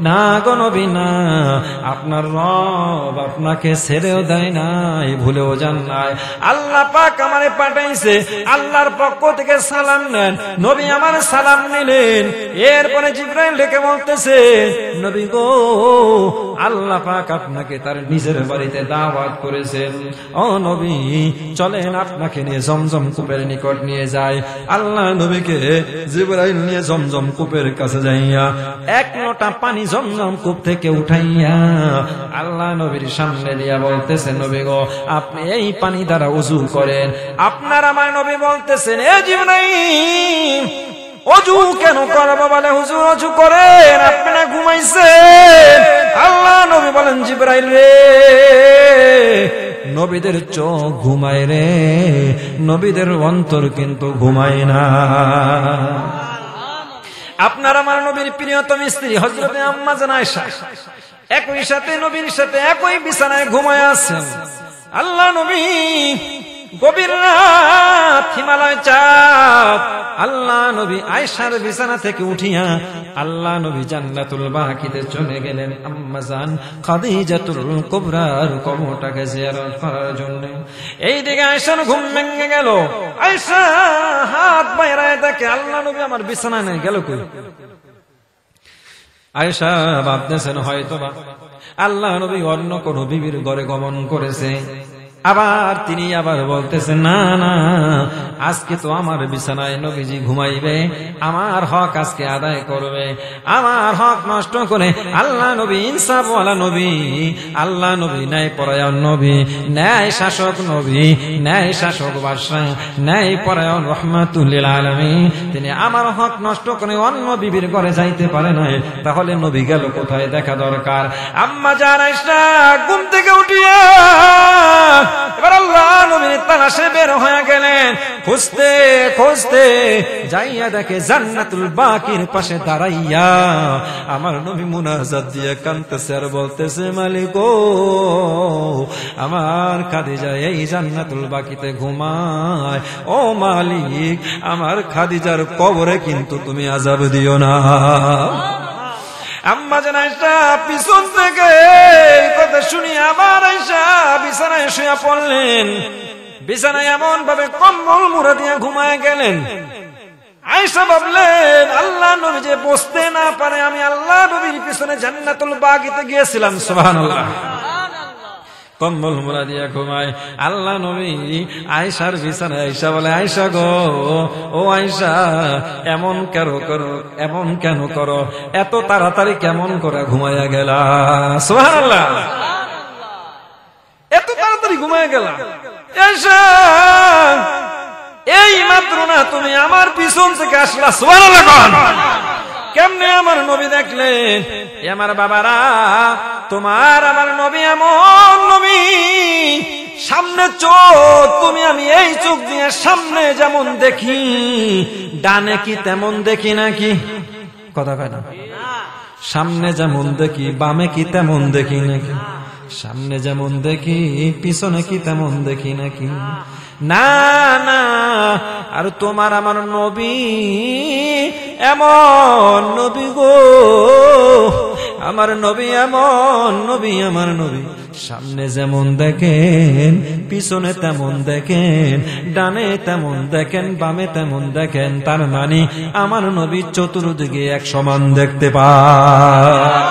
না গো নবী না, আপনার রব আপনাকে ছেড়েও দেয় নাই, ভুলেও যান নাই। আল্লাহ পাক আমারে পাঠাইছে, আল্লাহর পক্ষ থেকে সালাম নেন। নবী আমার সালাম নিলেন, এরপরে জিবরাইল ডেকে বলতেছে, নবী গো, আল্লাহ পাক আপনাকে তার নিজের বাড়িতে দাওয়াত করেছেন। ও নবী, চলেন আপনাকে নিয়ে জমজম কূপের নিকট নিয়ে যায়। আল্লাহ নবীকে জিবরাইল নিয়ে জমজম কূপের কাছে যাইয়া এক লোটা পানি জমজম কূপ থেকে উঠাইয়া আল্লাহ নবীর সামনে দিয়া বলতেছে, নবী গো, আপনি এই পানি দ্বারা ওযু করেন। আপনার আমার নবী বলতেছেন, এ জিবরাইল, ওযু কেন করবো বলে? হুজুর ওযু করেন, আপনি না ঘুমাইছেন। আল্লাহ নবী বলেন, জিবরাইল রে, নবীদের চোখ ঘুমায় রে, নবীদের অন্তর কিন্তু ঘুমায় না। আপনার আমার নবীর প্রিয়তম স্ত্রী হযরতে আম্মা জান আয়েশা একই সাথে নবীর সাথে একই বিছানায় ঘুমায় আছেন। আল্লাহ নবী গভীর রাত, হিমালয় চাঁদ, আল্লাহ নবী আয়েশার বিছানা থেকে উঠিয়া আল্লাহ নবী জান্নাতুল বাকিতে চলে গেলেন আম্মা জান খাদিজাতুল কুবরার কবরটাকে জিয়ারত করার জন্য। এইদিকে আয়েশার ঘুম ভেঙে গেল। আয়েশা হাত বাইরায় দেখে আল্লাহ নবী আমার বিছানায় নেই, গেল কই? আয়েশা ভাবতেছেন হয়তো বা আল্লাহ নবী অন্য কোন বিবির ঘরে গমন করেছে। আবার তিনি আবার বলতেছেন, না না, আজকে তো আমার বিছানায় নবীজি ঘুমাইবে, আমার হক আজকে আদায় করবে। আমার হক নষ্ট করে আল্লাহ নবী ইনসাফওয়ালা নবী, আল্লাহ নবী ন্যায় পরায়ণ নবী, ন্যায় শাসক নবী, ন্যায় শাসক বাদশা, ন্যায় পরায়ণ রহমাতুল লিল আলামিন, তিনি আমার হক নষ্ট করে অন্য বিবির ঘরে যাইতে পারে নাই। তাহলে নবী গেল কোথায় দেখা দরকার। আম্মা জান আয়েশা ঘুম থেকে উঠিয়া এবার আল্লাহ নবীর তালাশে বের হয়ে গেলেন। খুঁজতে খুঁজতে যাইয়া দেখে জান্নাতুল বাকির পাশে দাঁড়াইয়া আমার নবী মুনাজাত দিয়ে কাঁদতেছে আর বলতেছে, মালিক ও, আমার খাদিজা এই জান্নাতুল বাকিতে ঘুমায়। ও মালিক, আমার খাদিজার কবরে কিন্তু তুমি আযাব দিও না। আম্মা জান আয়েশা পিছন থেকে কথা শুনি আবার আয়েশা বিছানায় শুয়ে পড়লেন। বিছানায় এমন ভাবে কম্বল মুড়া দিয়ে ঘুমায় গেলেন। আয়েশা ভাবলেন, আল্লাহ নবী যে বসতে না পারে, আমি আল্লাহ নবীর পিছনে জান্নাতুল বাকিতে গিয়েছিলাম। সুবহানাল্লাহ। কম্বল মুড়া দিয়া ঘুমায় আল্লাহ নবী আয়েশার বিছানায়। আয়েশা বলে, আয়েশা গো, ও আয়েশা, এমন কেন করো, এমন কেন করো, এত তাড়াতাড়ি কেমন করে ঘুমাইয়া গেলা? সুবহানাল্লাহ, এত তাড়াতাড়ি ঘুমাইয়া গেলা? আয়েশা, এই মাত্র না তুমি আমার পিছন থেকে আসলা। সুবহানাল্লাহ। কেমনে আমার নবী দেখলেন? আমার বাবারা, তোমার আমার নবী এমন নবী, সামনে চোখ, তুমি আমি এই চোখ দিয়ে সামনে যেমন দেখি, ডানে কি তেমন দেখি নাকি? কথা কয় না? সামনে যেমন দেখি, বামে কি তেমন দেখি নাকি? সামনে যেমন দেখি, পিছনে কি তেমন দেখি নাকি? না না, আর তোমার আমার নবী এমন নবী গো, আমার নবী এমন নবী, আমার নবী সামনে যেমন দেখেন, পিছনে তেমন দেখেন, ডানে তেমন দেখেন, বামে তেমন দেখেন। তার মানে আমার নবী চতুর্দিকে এক সমান দেখতে পায়।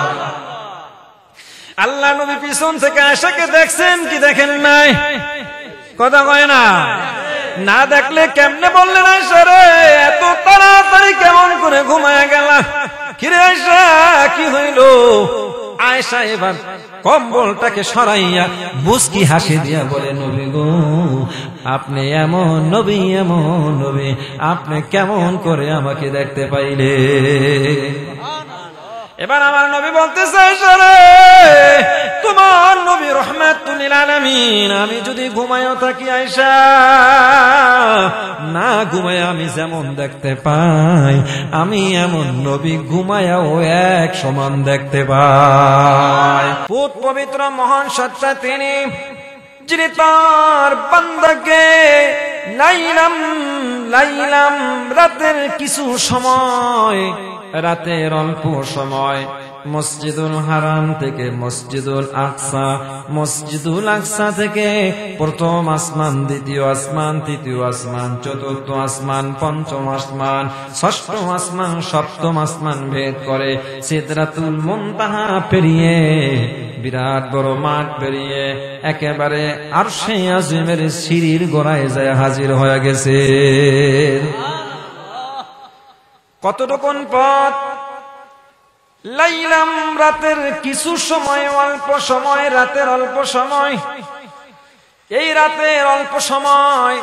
আল্লাহ নবী পিছন থেকে আয়েশাকে দেখছেন কি দেখেন নাই? কথা কয় না? না দেখলে কেমনে বললেন, আয়েশা রে, এত তাড়াতাড়ি কেমন করে ঘুমায় গেলা? কিরে আয়েশা, কি হইল? আয়েশা এবার কম্বলটাকে সরাইয়া মুস্কি হাসি দিয়া বলে, নবী গো, আপনি এমন নবী, এমন নবী, আপনি কেমন করে আমাকে দেখতে পাইলে? এবার আমার নবী বলতেছে, আয়েশা রে, তোমার নবী রহমাতুল লিল আলামিন, আমি যদি ঘুমায়ও থাকি আয়েশা, না ঘুমায় আমি যেমন দেখতে পাই, আমি এমন নবী ঘুমায়াও এক সমান দেখতে পাই। পুত পবিত্র মহান সত্তা তিনি, যিনি তার বান্দাকে লাইলাম লাইলাম রাতের কিছু সময়, রাতের অল্প সময় মসজিদুল হারাম থেকে মসজিদুল আকসা, মসজিদুল আকসা থেকে প্রথম আসমান, দ্বিতীয় আসমান, তৃতীয় আসমান, চতুর্থ আসমান, পঞ্চম আসমান, ষষ্ঠ আসমান, সপ্তম আসমান ভেদ করে সিদরাতুল মুনতাহা পেরিয়ে বিরাট বড় মাঠ পেরিয়ে একেবারে আরশে আজিমের সিঁড়ির গোড়ায় যায় হাজির হয়ে গেছে। কতটুকুন পথ? লাইলাম, রাতের কিছু সময়, অল্প সময়, রাতের অল্প সময়। এই রাতের অল্প সময়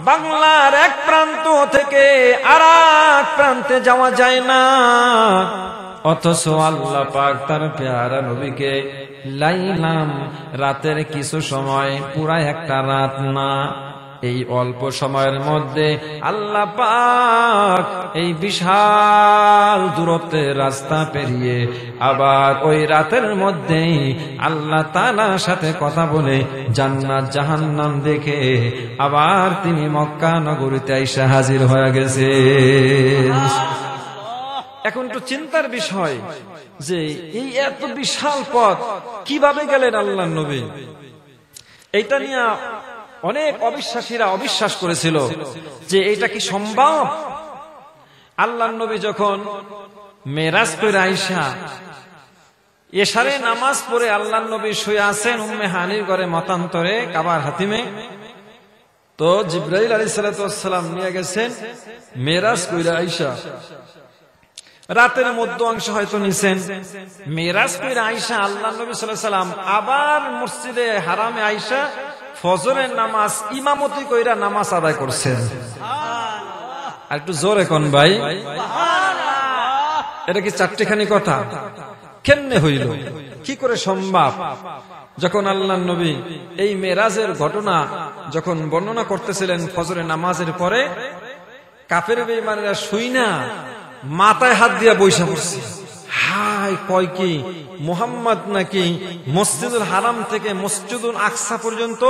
বাংলার এক প্রান্ত থেকে আর এক প্রান্তে যাওয়া যায় না, অথচ আল্লাহ পাক তার পেয়ারা নবীকে লাইলাম, রাতের কিছু সময়, পুরা একটা রাত না, এই অল্প সময়ের মধ্যে আল্লাহ পাক এই বিশাল দূরত্বের রাস্তা পেরিয়ে আবার ওই রাতের মধ্যেই আল্লাহ তাআলার সাথে কথা বলে জান্নাত জাহান্নাম দেখে আবার তিনি মক্কা নগরীতে এসে হাজির হয়ে গেছে। এখন তো চিন্তার বিষয় যে এই এত বিশাল পথ কিভাবে গেলেন আল্লাহর নবী। এইটা নিয়ে অনেক অবিশ্বাসীরা অবিশ্বাস করেছিল যে এটা কি সম্ভব। আল্লাহর নবী যখন মেরাজ করে আয়েশা এশারে নামাজ পড়ে আল্লাহর নবী শুয়ে আছেন উম্মে হানির ঘরে মতান্তরে কাবার হাতিমে, তো জিবরাইল আলাইহিস সালাম নিয়ে গেছেন মেরাজ করে আয়েশা, রাতের মধ্য অংশ হয়তো নিছেন। মেরাজ করে আয়েশা আল্লাহর নবী সাল্লাল্লাহু আলাইহি সাল্লাম আবার মসজিদে হারামে আয়েশা ফজরের নামাজ ইমামতি কইরা নামাজ আদায় করছেন। আর একটু জোরে কোন ভাই, এটা কি চারটিখানি কথা? কেমনে হইল, কি করে সম্ভব? যখন আল্লাহর নবী এই মেরাজের ঘটনা যখন বর্ণনা করতেছিলেন ফজরের নামাজের পরে, কাফের বেঈমানেরা শুইনা মাথায় হাত দিয়া বইসা পড়ছে। হায়, কয় কি মুহাম্মদ নাকি মসজিদুল হারাম থেকে মসজিদুল আকসা পর্যন্ত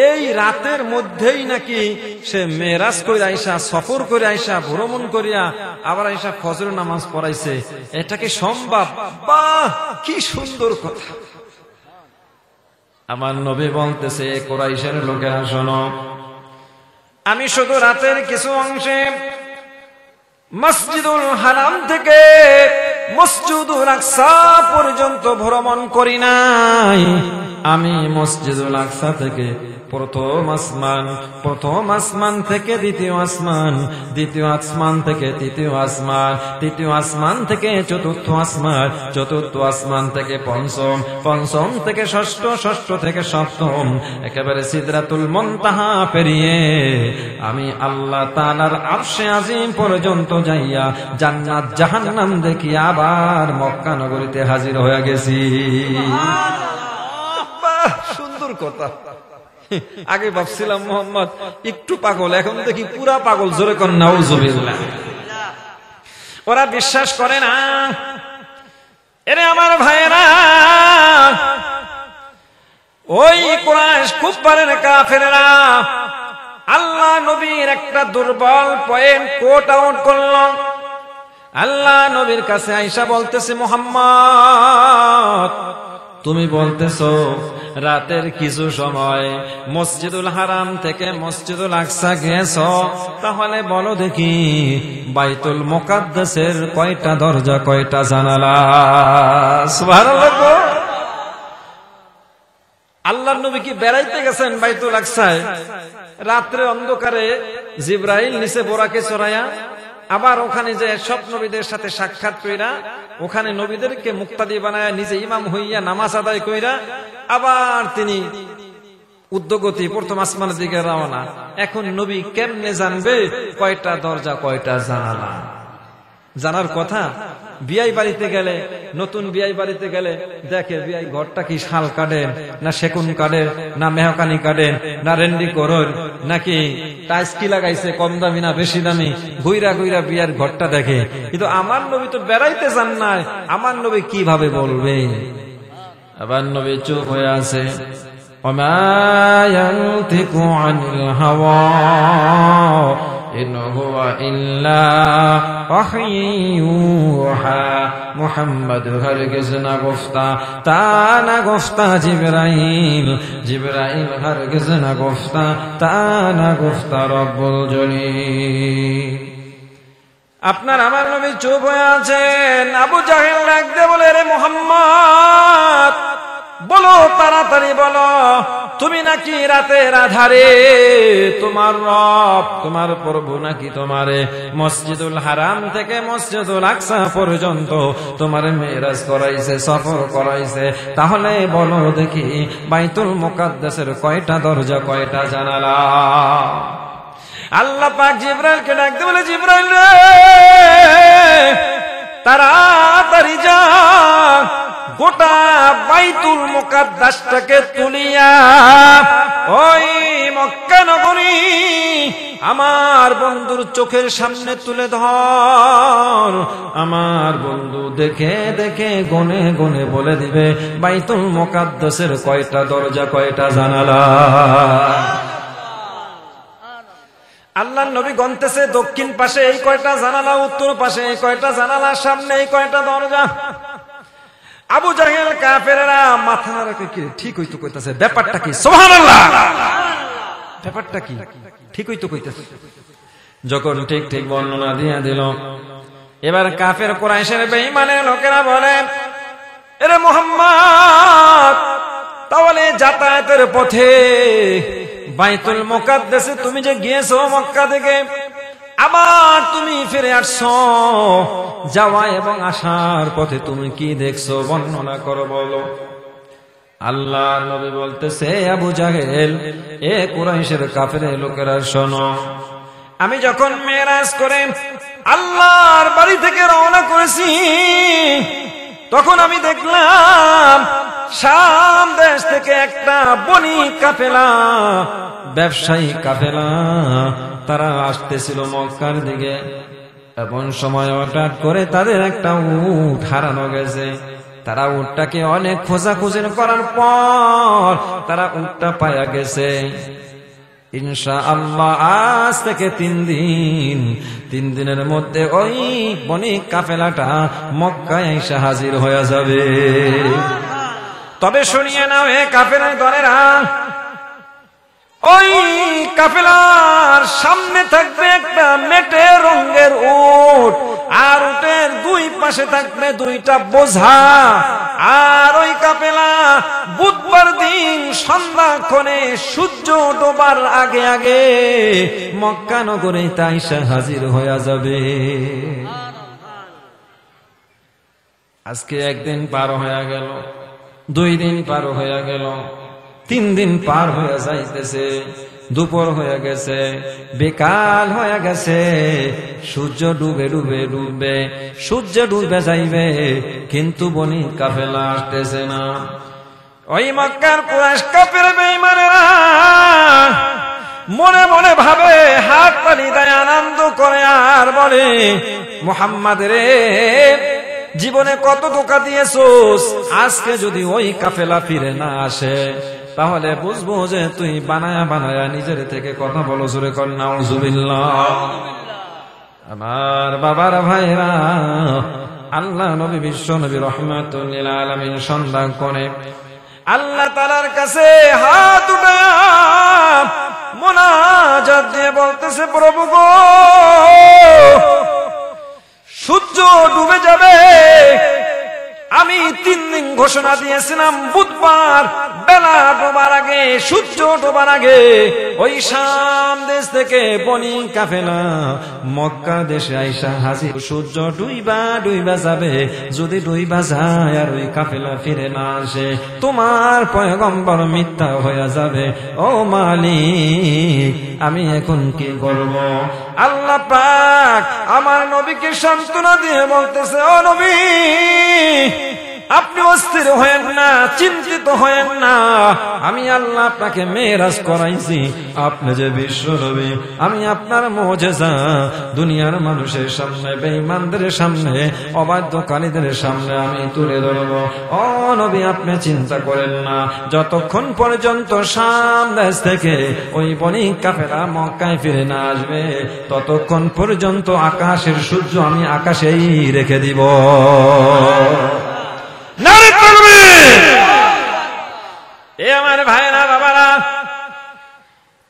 এই রাতের মধ্যেই নাকি সে মেরাজ করে আইসা, সফর করে আইসা, ভ্রমণ করিয়া আবার আইসা ফজরের নামাজ পড়াইছে। এটা কি সম্ভব? বাহ, কি সুন্দর কথা। আমার নবী বলতেছে, কুরাইশের লোকেরা শোনো, আমি শুধু রাতের কিছু অংশে মসজিদুল হারাম থেকে মসজিদুল আকসা পর্যন্ত ভ্রমণ করি নাই, আমি মসজিদুল আকসা থেকে প্রথম আসমান থেকে দ্বিতীয় আসমান, দ্বিতীয় আসমান থেকে তৃতীয় আসমান, তৃতীয় আসমান থেকে চতুর্থ আসমান, চতুর্থ আসমান থেকে পঞ্চম, পঞ্চম থেকে ষষ্ঠ, ষষ্ঠ থেকে সপ্তম, একেবারে সিদরাতুল মুনতাহা পেরিয়ে আমি আল্লাহ তাআলার আরশে আজিম পর্যন্ত যাইয়া জান্নাত জাহান্নাম দেখি আবার মক্কা নগরীতে হাজির হয়ে গেছি। বাহ, সুন্দর কথা। আগে ভাবছিলাম মোহাম্মদ একটু পাগল, এখন দেখি পুরা পাগল। জোরে কর নাউজুবিল্লাহ। ওরা বিশ্বাস করে না। এরে আমার ভাইয়েরা, ওই কুরাইশ কুফারের কাফেররা আল্লাহ নবীর একটা দুর্বল পয়েন্ট কোট আউট করল। আল্লাহ নবীর কাছে আয়েশা বলতেছে, মুহাম্মদ তুমি বলতেছো রাতের কিছু সময় মসজিদুল হারাম থেকে মসজিদুল আকসা গেছো, তাহলে বলো দেখি বাইতুল মুকাদ্দাসের কয়টা দরজা, কয়টা জানালা? সুবহানাল্লাহ। আল্লাহর নবী কি বেড়াইতে গেছেন বাইতুল আকসায়? রাত্রে অন্ধকারে জিবরাইল নিচে বোরাকে চড়াইয়া আবার ওখানে যে সব নবীদের সাথে সাক্ষাৎ কইরা ওখানে নবীদেরকে মুক্তাদি বানায়া নিজে ইমাম হইয়া নামাজ আদায় কইরা আবার তিনি উদ্যোগতি প্রথম আসমানের দিকে রওনা। এখন নবী কেমনে জানবে কয়টা দরজা, কয়টা জানালা? জানার কথা। বিয়াই বাড়িতে গেলে, নতুন বিয়াই বাড়িতে গেলে দেখে বিয়াই ঘরটা কি শাল কাঠের না সেগুন কাঠের না মেহকানি কাঠের না রেন্ডি করর নাকি টাইলস কি লাগাইছে, কম দামি না বেশি দামি, ঘুইরা ঘুইরা বিয়ার ঘরটা দেখে। কিন্তু আমার নবী তো বেড়াইতে যান নাই, আমার নবী কিভাবে বলবে? আবার নবী চুপ হয়ে আছে। ওমা ইয়ানতিকু আনিল হাওয়া ইন হুয়া ইল্লা ওয়াহয়ুহা মুহাম্মদ হরগিজ না গুফতা তা না গুফতা জিবরাইল জিবরাইল হরগিজ না গুফতা তা না গুফতা রব্বুল জলিল। আপনার আমার নবী চুপ হয়ে আছেন। আবু জাহেল ডাকতে বলে, রে মুহাম্মদ বলো, তাড়াতাড়ি বলো, তুমি নাকি রাতের আধারে তোমার রব তোমার প্রভু নাকি তোমারে মসজিদুল হারাম থেকে মসজিদুল আকসা পর্যন্ত তোমার মেরাজ করাইছে, সফর করাইছে? তাহলে বলো দেখি বাইতুল মুকাদ্দাসের কয়টা দরজা, কয়টা জানালা? আল্লাহ পাক জিবরাইলকে ডাকতে বলে, জিবরাইল রে তাড়াতাড়ি যা, গোটা বাইতুল মুকাদ্দাসটাকে তুলিয়া ওই মক্কা নগরী আমার বন্ধুর চোখের সামনে তুলে ধর। আমার বন্ধু দেখে দেখে গনে গনে বলে দিবে বাইতুল মুকাদ্দাসের কয়টা দরজা, কয়টা জানালা। আল্লাহর নবী গন্তেছে, দক্ষিণ পাশে এই কয়টা জানালা, উত্তর পাশে এই কয়টা জানালা, সামনে এই কয়টা দরজা। আবু জাহেল কাফেররা মাথা না রাখে, কি ঠিক হইতো কইতাছে, ব্যাপারটা কি? সুবহানাল্লাহ, ব্যাপারটা কি? ঠিক হইতো কইতাছে। যখন ঠিক ঠিক বর্ণনা দিয়ে দিল, এবার কাফের কুরাইশের বেঈমানের লোকেরা বলে, এরে মুহাম্মদ তাহলে যাতায়াতের পথে বাইতুল মুকাদ্দাসে তুমি যে গিয়েছো মক্কা থেকে, আবার তুমি ফিরে আসছো, যাওয়া এবং আসার পথে তুমি কি দেখছো বর্ণনা করো, বলো। আল্লাহর নবী বলতেছে, আবু জাহেল, এ কুরাইশের কাফের লোকেরা শোনো, আমি যখন মেরাজ করে আল্লাহর বাড়ি থেকে রওনা করেছি, তখন আমি দেখলাম শাম দেশ থেকে একটা বনি কাফেলা, ব্যবসায়ী কাফেলা, তারা আসতেছিল মক্কার দিকে। এমন সময় হঠাৎ করে তাদের একটা উট হারানো গেছে। তারা উটটাকে অনেক খোঁজাখুঁজি করার পর তারা উটটা পায়া গেছে। ইনশাআল্লাহ আজ থেকে 3 দিনের মধ্যে ওই বনি কাফেলাটা মক্কায় এসে হাজির হয়ে যাবে। তবে শুনিয়ে নাও হে কাফেলার দলেরা, ওই কাফেলার সামনে থাকবে একটা মেটে রঙের উট, আর উটের 2 পাশে থাকবে 2টা বোঝা। আর ওই কাফেলা বুধবার দিন সন্ধ্যাক্ষণে সূর্য ডোবার আগে আগে মক্কা নগরে তাইসা হাজির হয়ে যাবে। আজকে 1 দিন পার হয়ে গেল, 2 দিন পার হয়ে গেল, 3 দিন পার হয়ে যাইতেছে, দুপুর হয়ে গেছে, বিকাল হয়ে গেছে, সূর্য ডুবে ডুবে ডুববে, সূর্য ডুবে যাইবে, কিন্তু বনি কাফেলা আসতেছে না। ওই মক্কার কুরাইশ কাফের বেঈমানেরা মনে মনে ভাবে, হাত তালি দেয়, আনন্দ করে, আর বলে, মুহাম্মদ রে জীবনে কত ধোঁকা দিয়েছোস, আজকে যদি ওই কাফেলা ফিরে না আসে তাহলে বুঝবো যে তুই বানায়া বানায়া নিজের থেকে কথা বলো। জোরে কর নাউজুবিল্লাহ। আমার বাবার ভাইরা, আল্লাহ নবী বিশ্ব নবী রহমাতুল লিল আলামিন সন্ধান করে আল্লাহ তাআলার কাছে হাত উঠায়া মুনাজাত দিয়ে বলতেছে, প্রভু গো, সূর্য ডুবে যাবে, আমি 3 দিন ঘোষণা দিয়েছিলাম, বুধবার বেলা ডোবার আগে, সূর্য ডোবার আগে ওই শাম দেশ থেকে বনি কাফেলা মক্কা দেশে আইসা হাজির। সূর্য ডুইবা যাবে, যদি ডুইবা যায় আর ওই কাফেলা ফিরে না আসে, তোমার পয়গম্বর মিথ্যা হয়ে যাবে। ও মালিক, আমি এখন কি করব? আল্লাহ পাক আমার নবীকে সান্ত্বনা দিয়ে বলতেছে, ও নবী, আপনি অস্থির হয়েন না, চিন্তিত হয়েন না, আমি আল্লাহ আপনাকে মেরাজ করাইছি। আপনি যে বিশ্ব নবী, আমি আপনার মুজিজা দুনিয়ার মানুষের সামনে, বেঈমানদের সামনে, অবাধ্যকারীদের সামনে আমি তুলে ধরব। ও নবী, আপনি চিন্তা করেন না, যতক্ষণ পর্যন্ত শাম দেশ থেকে ওই বনি কাফেরা মক্কায় ফিরে না আসবে, ততক্ষণ পর্যন্ত আকাশের সূর্য আমি আকাশেই রেখে দিব। নারে তাকবীর! এ আমার ভাইরা বাবারা,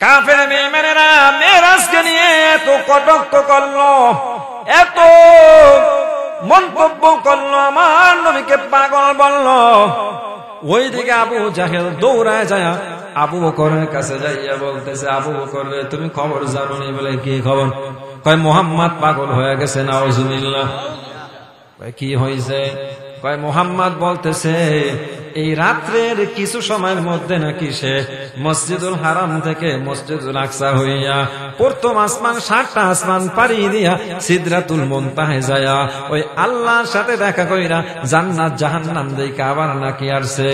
কাফের বেঈমানেরা মেরাজকে নিয়ে এত কটাক্ষ করলো, এত মন্তব্য করলো, আমার নবীকে পাগল বললো। ওইদিকে আবু জাহেল দৌড়ায় যায় আবু বকরের কাছে যাইয়া বলতেছে, আবু বকর রে, তুমি খবর জানো নি? বলে কি খবর? কয় মুহাম্মদ পাগল হয়ে গেছে। নাউজুবিল্লাহ। কয় কি হয়েছে? কয় মুহাম্মদ বলতেছে এই রাত্রের কিছু সময়ের মধ্যে নাকি সে মসজিদুল হারাম থেকে মসজিদুল আকসা হইয়া প্রথম আসমান 7টা আসমান পাড়ি দিয়া সিদরাতুল মুনতাহায় যায়া ওই আল্লাহর সাথে দেখা কইরা জান্নাত জাহান্নাম দেখে আবার নাকি আসছে।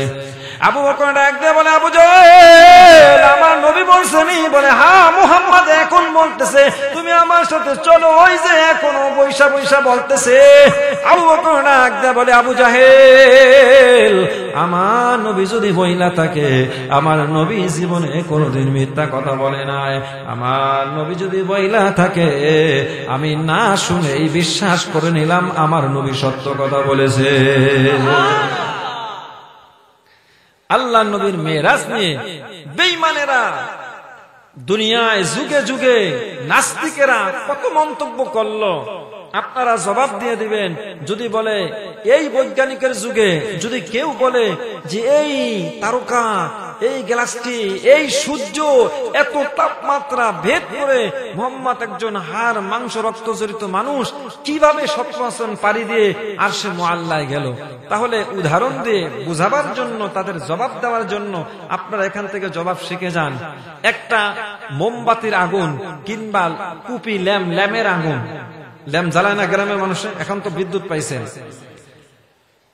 আবু বকর ডাক দিয়ে বলে, আবু জাহেল, আমার নবী বলছেনি? বলে হ্যাঁ, মুহাম্মদ এখন বলতেছে তুমি আমার সাথে চলো। ওই যে এখনো বৈশা বৈশা বলতেছে। আবু বকর ডাক দিয়ে বলে, আবু জাহেল, আমার নবী যদি বইলা থাকে, আমার নবী জীবনে কোনোদিন মিথ্যা কথা বলে নাই। আমার নবী যদি বইলা থাকে, আমি না শুনেই বিশ্বাস করে নিলাম আমার নবী সত্য কথা বলেছে। আল্লাহ নবীর মেরাজ নিয়ে বেঈমানেরা দুনিয়ায় যুগে যুগে নাস্তিকেরা কত মন্তব্য করলো, আপনারা জবাব দিয়ে দিবেন। যদি বলে এই বৈজ্ঞানিকের যুগে যদি কেউ বলে যে এই তারকা, এই গ্যালাক্সি, এই সূর্য এত তাপমাত্রা ভেদ করে মুহাম্মদ একজন হাড় মাংস রক্ত জড়িত মানুষ, কিভাবে 17 আসমান পাড়ি দিয়ে আরশে মুআল্লায় গেল, তাহলে উদাহরণ দিয়ে বুঝাবার জন্য, তাদের জবাব দেওয়ার জন্য আপনারা এখান থেকে জবাব শিখে যান। একটা মোমবাতির আগুন কিংবা কুপি ল্যাম্পের আগুন, ল্যাম্প জ্বালায় না গ্রামের মানুষে, এখন তো বিদ্যুৎ পাইছেন,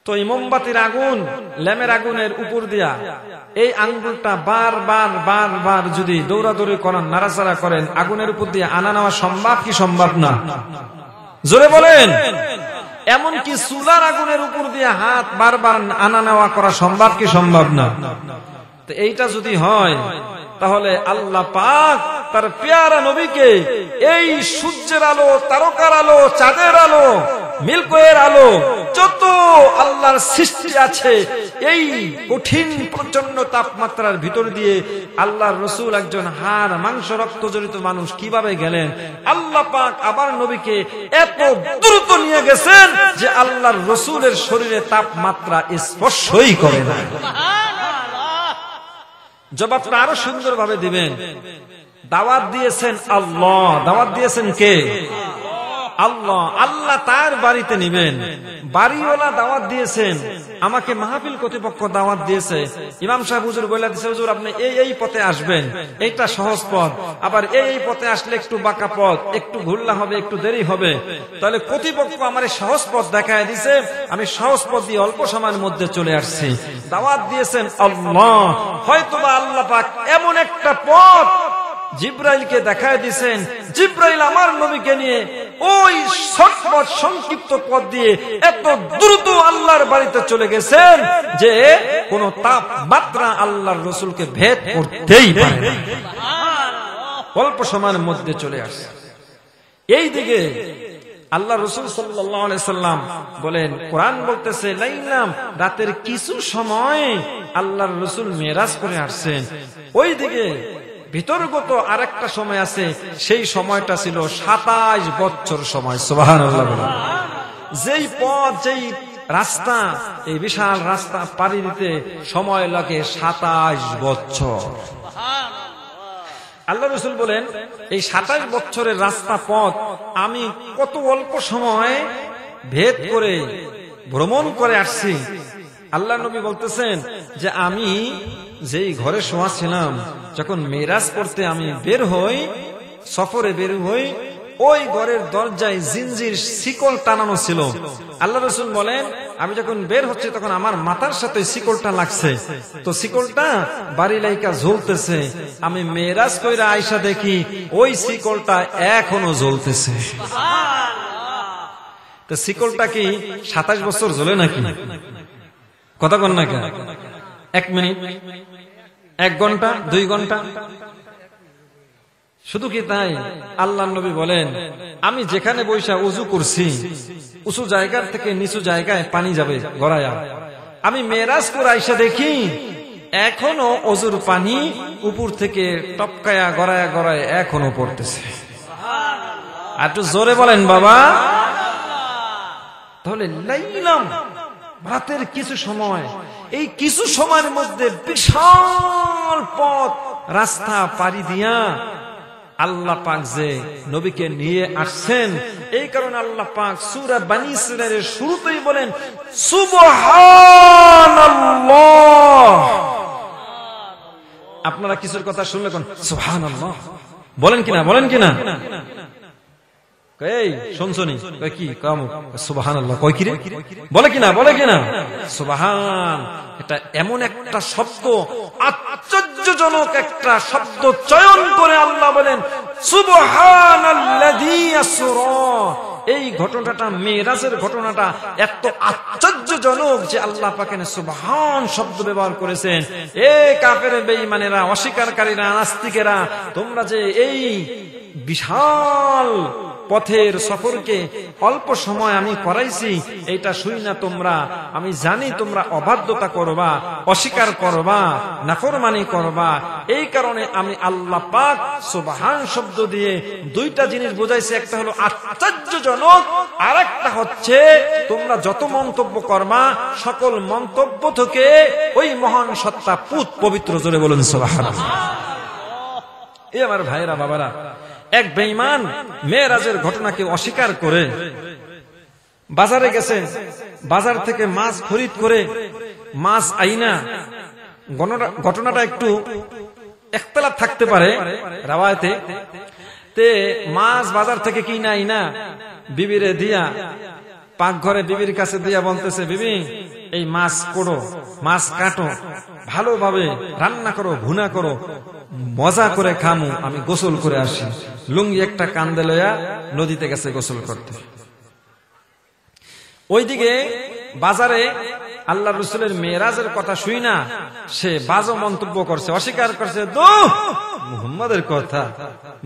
তো এই মোমবাতির আগুন ল্যাম্পের আগুনের উপর দিয়া এই আঙ্গুলটা বার যদি দৌড়াদৌড়ি করেন, নাড়াচাড়া করেন, আগুনের উপর দিয়ে আনা নেওয়া সম্ভব কি সম্ভব না? জোরে বলেন। এমনকি চুলার আগুনের উপর দিয়ে হাত বারবার আনা নেওয়া করা সম্ভব কি সম্ভব না? তো এইটা যদি হয়, তাহলে আল্লাহ পাক তার পেয়ারা নবীকে এই সূর্যের আলো, তারকার আলো, চাঁদের আলো, মিল্কওয়ের আলো, যত আল্লাহর সৃষ্টি আছে, এই কঠিন প্রচন্ড তাপমাত্রার ভিতর দিয়ে আল্লাহর রাসূল একজন হাড় মাংস রক্ত জড়িত মানুষ কিভাবে গেলেন? আল্লাহ পাক আবার নবীকে এত দ্রুত নিয়ে গেছেন যে আল্লাহর রাসূলের শরীরে তাপমাত্রা স্পর্শই করে না। জবাবটা আরো সুন্দর ভাবে দিবেন। দাওয়াত দিয়েছেন আল্লাহ। দাওয়াত দিয়েছেন কে? আল্লাহ। আল্লাহ তার বাড়িতে নিবেন, বাড়িওয়ালা দাওয়াত দিয়েছেন। আমাকে মাহফিল কর্তৃপক্ষ দাওয়াত দিয়েছে, ইমাম সাহেব হুজুর বলে দিয়েছে, হুজুর আপনি এই পথে আসবেন, এইটা সহজ পথ, আবার এই পথে আসলে একটু বাঁকা পথ, একটু ঘুরলা হবে, একটু দেরি হবে। তাহলে কর্তৃপক্ষ আমার এই সহজ পথ দেখায় দিছে, আমি সহজ পথ দিয়ে অল্প সময়ের মধ্যে চলে আসছি। দাওয়াত দিয়েছেন আল্লাহ। হয়তোবা আল্লাহ পাক এমন একটা পথ জিব্রাইলকে দেখায় দিয়েছেন, জিব্রাইল আমার নবীকে নিয়ে ওই শর্টপথ সংক্ষিপ্ত পথ দিয়ে এত দ্রুত আল্লাহর বাড়িতে চলে গেছেন যে কোন তাপমাত্রা আল্লাহর রাসূলকে ভেদ করতেই পারে না, অল্প সময়ের মধ্যে চলে আসে। এই দিকে আল্লাহ রাসূল সাল্লাল্লাহু আলাইহি সাল্লাম বলেন, কোরআন বলতেছে লাইলাম, রাতের কিছু সময় আল্লাহর রাসূল মেরাজ করে আসছেন। ওই দিকে ভিতরগত আরেকটা সময় আছে, সেই সময়টা ছিল 27 বছর সময়। সুবহানাল্লাহ। যেই পথ, যেই রাস্তা, এই বিশাল রাস্তা পাড়ি দিতে সময় লাগে 27 বছর। আল্লাহ রাসূল বলেন, এই 27 বছরের রাস্তা পথ আমি কত অল্প সময় ভেদ করে ভ্রমণ করে আসছি। আল্লাহ নবী বলতেছেন যে আমি যেই ঘরে শোয়া ছিলাম, যখন মেরাজ করতে আমি বের হই, সফরে বের হই, ওই ঘরের দরজায় জিনজির শিকল টানানো ছিল। আল্লাহ রাসূল বলেন, আমি যখন বের হচ্ছে তখন আমার মাথার সাথে শিকলটা লাগছে, তো শিকলটা বাড়ি লাইকা ঝুলতেছে। আমি মেরাজ কইরা আইসা দেখি ওই শিকলটা এখনো ঝুলতেছে। তো শিকলটা কি 27 বছর ঝোলে নাকি? কথা কন না কেন? 1 মিনিট, 1 ঘন্টা, 2 ঘন্টা? শুধু কি তাই? আল্লাহর নবী বলেন, আমি যেখানে বৈশা ওযু করছি, উঁচু জায়গার থেকে নিচু জায়গায় পানি যাবে গড়ায়া। আমি মেরাজ করে আইসা দেখি এখনো ওযুর পানি উপর থেকে টপকায়া গড়ায়া গড়ায় এখনো পড়তেছে। আর একটু জোরে বলেন বাবা। তাহলে লাইলাম রাতের কিছু সময়, এই কিছু সময়ের মধ্যে বিশাল পথ রাস্তা পাড়ি দিয়া আল্লাহ পাক যে নবীকে নিয়ে আসছেন, এই কারণে আল্লাহ পাক সূরা বনী ইসরাঈলের শুরুতেই বলেন সুবহানাল্লাহ। আপনারা কিছুর কথা শুনলে কোন সুবহানাল্লাহ বলেন কিনা? বলেন কিনা? এই শুনছনি কি কাম সুবহানাল্লাহ কয় কি রে? বলে কিনা? বলে কিনা? সুবহান এটা এমন একটা শব্দ, আশ্চর্যজনক একটা শব্দ চয়ন করে আল্লাহ বলেন সুবহানাল্লাযী আসরা। এই ঘটনাটা, মেরাজের ঘটনাটা এত আশ্চর্যজনক যে আল্লাহ পাক সুবহান শব্দ ব্যবহার করেছেন। এ কাফের বেঈমানেরা, অস্বীকারীরা, নাস্তিকেরা, তোমরা যে এই বিশাল পথের সফরকে অল্প সময় আমি করাইছি, এইটা শুই না তোমরা, আমি জানি তোমরা অবাধ্যতা করবা, অস্বীকার করবা, নাফরমানি করবা। এই কারণে আমি আল্লাহ পাক সুবহান শব্দ দিয়ে 2টা জিনিস বোঝাইছি। একটা হলো আশ্চর্যজনক, আর একটা হচ্ছে তোমরা যত মন্তব্য করবা সকল মন্তব্য থেকে ওই মহান সত্তা পুত পবিত্র। জোরে বলুন সুবহানাল্লাহ। এ আমার ভাইরা বাবারা, এক বেঈমান মেরাজের ঘটনাকে অস্বীকার করে বাজারে গেছে, বাজার থেকে মাছ খরিদ করে মাছ আইনা, ঘটনাটা একটু ইখতিলাফ থাকতে পারে রাওয়ায়াতে, তে মাছ বাজার থেকে কিনা আইনা বিবিরে দিয়া পাকঘরে বিবির কাছে দিয়া বলতেছে, বিবি এই মাছ কোড়ো, মাছ কাটো, ভালোভাবে রান্না করো, ভুনা করো, মজা করে খামু, আমি গোসল করে আসি। লুঙ্গি একটা কান্দে লইয়া নদীতে গেছে গোসল করতে। ওইদিকে বাজারে আল্লাহ রাসূলের মেরাজের কথা শুই না সে বাজে মন্তব্য করছে, অস্বীকার করছে। মুহাম্মাদের কথা,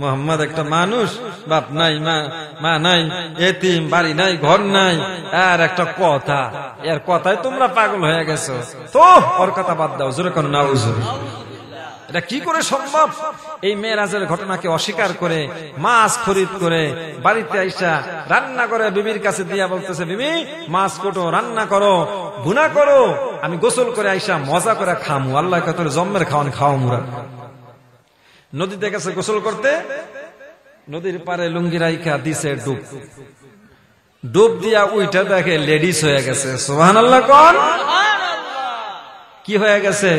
মুহাম্মদ একটা মানুষ, বাপ নাই, মা নাই, এতিম, বাড়ি নাই, ঘর নাই, আর একটা কথা, এর কথায় তোমরা পাগল হয়ে গেছো। তো ওর কথা বাদ দাও, জোরে কোন নাউজুবিল্লাহ। এটা কি করে সম্ভব? এই মেরাজের ঘটনাকে অস্বীকার করে মাছ খরিদ করে বাড়িতে আইসা রান্না করে বিবির কাছে দিয়া বলতেছে, বিবি মাছ কোটো, রান্না করো, ভুনা করো, আমি গোসল করে আইসা মজা করে খামু। আল্লাহ কত জম্মের খাওয়ান খাওয়া মুরা। নদীতে গেছে গোসল করতে, নদীর পারে লুঙ্গি রাইখা দিছে ডুব, ডুব দিয়া উইটা দেখে লেডিস হয়ে গেছে। সুবহানাল্লাহ কোন? কি হয়ে গেছে?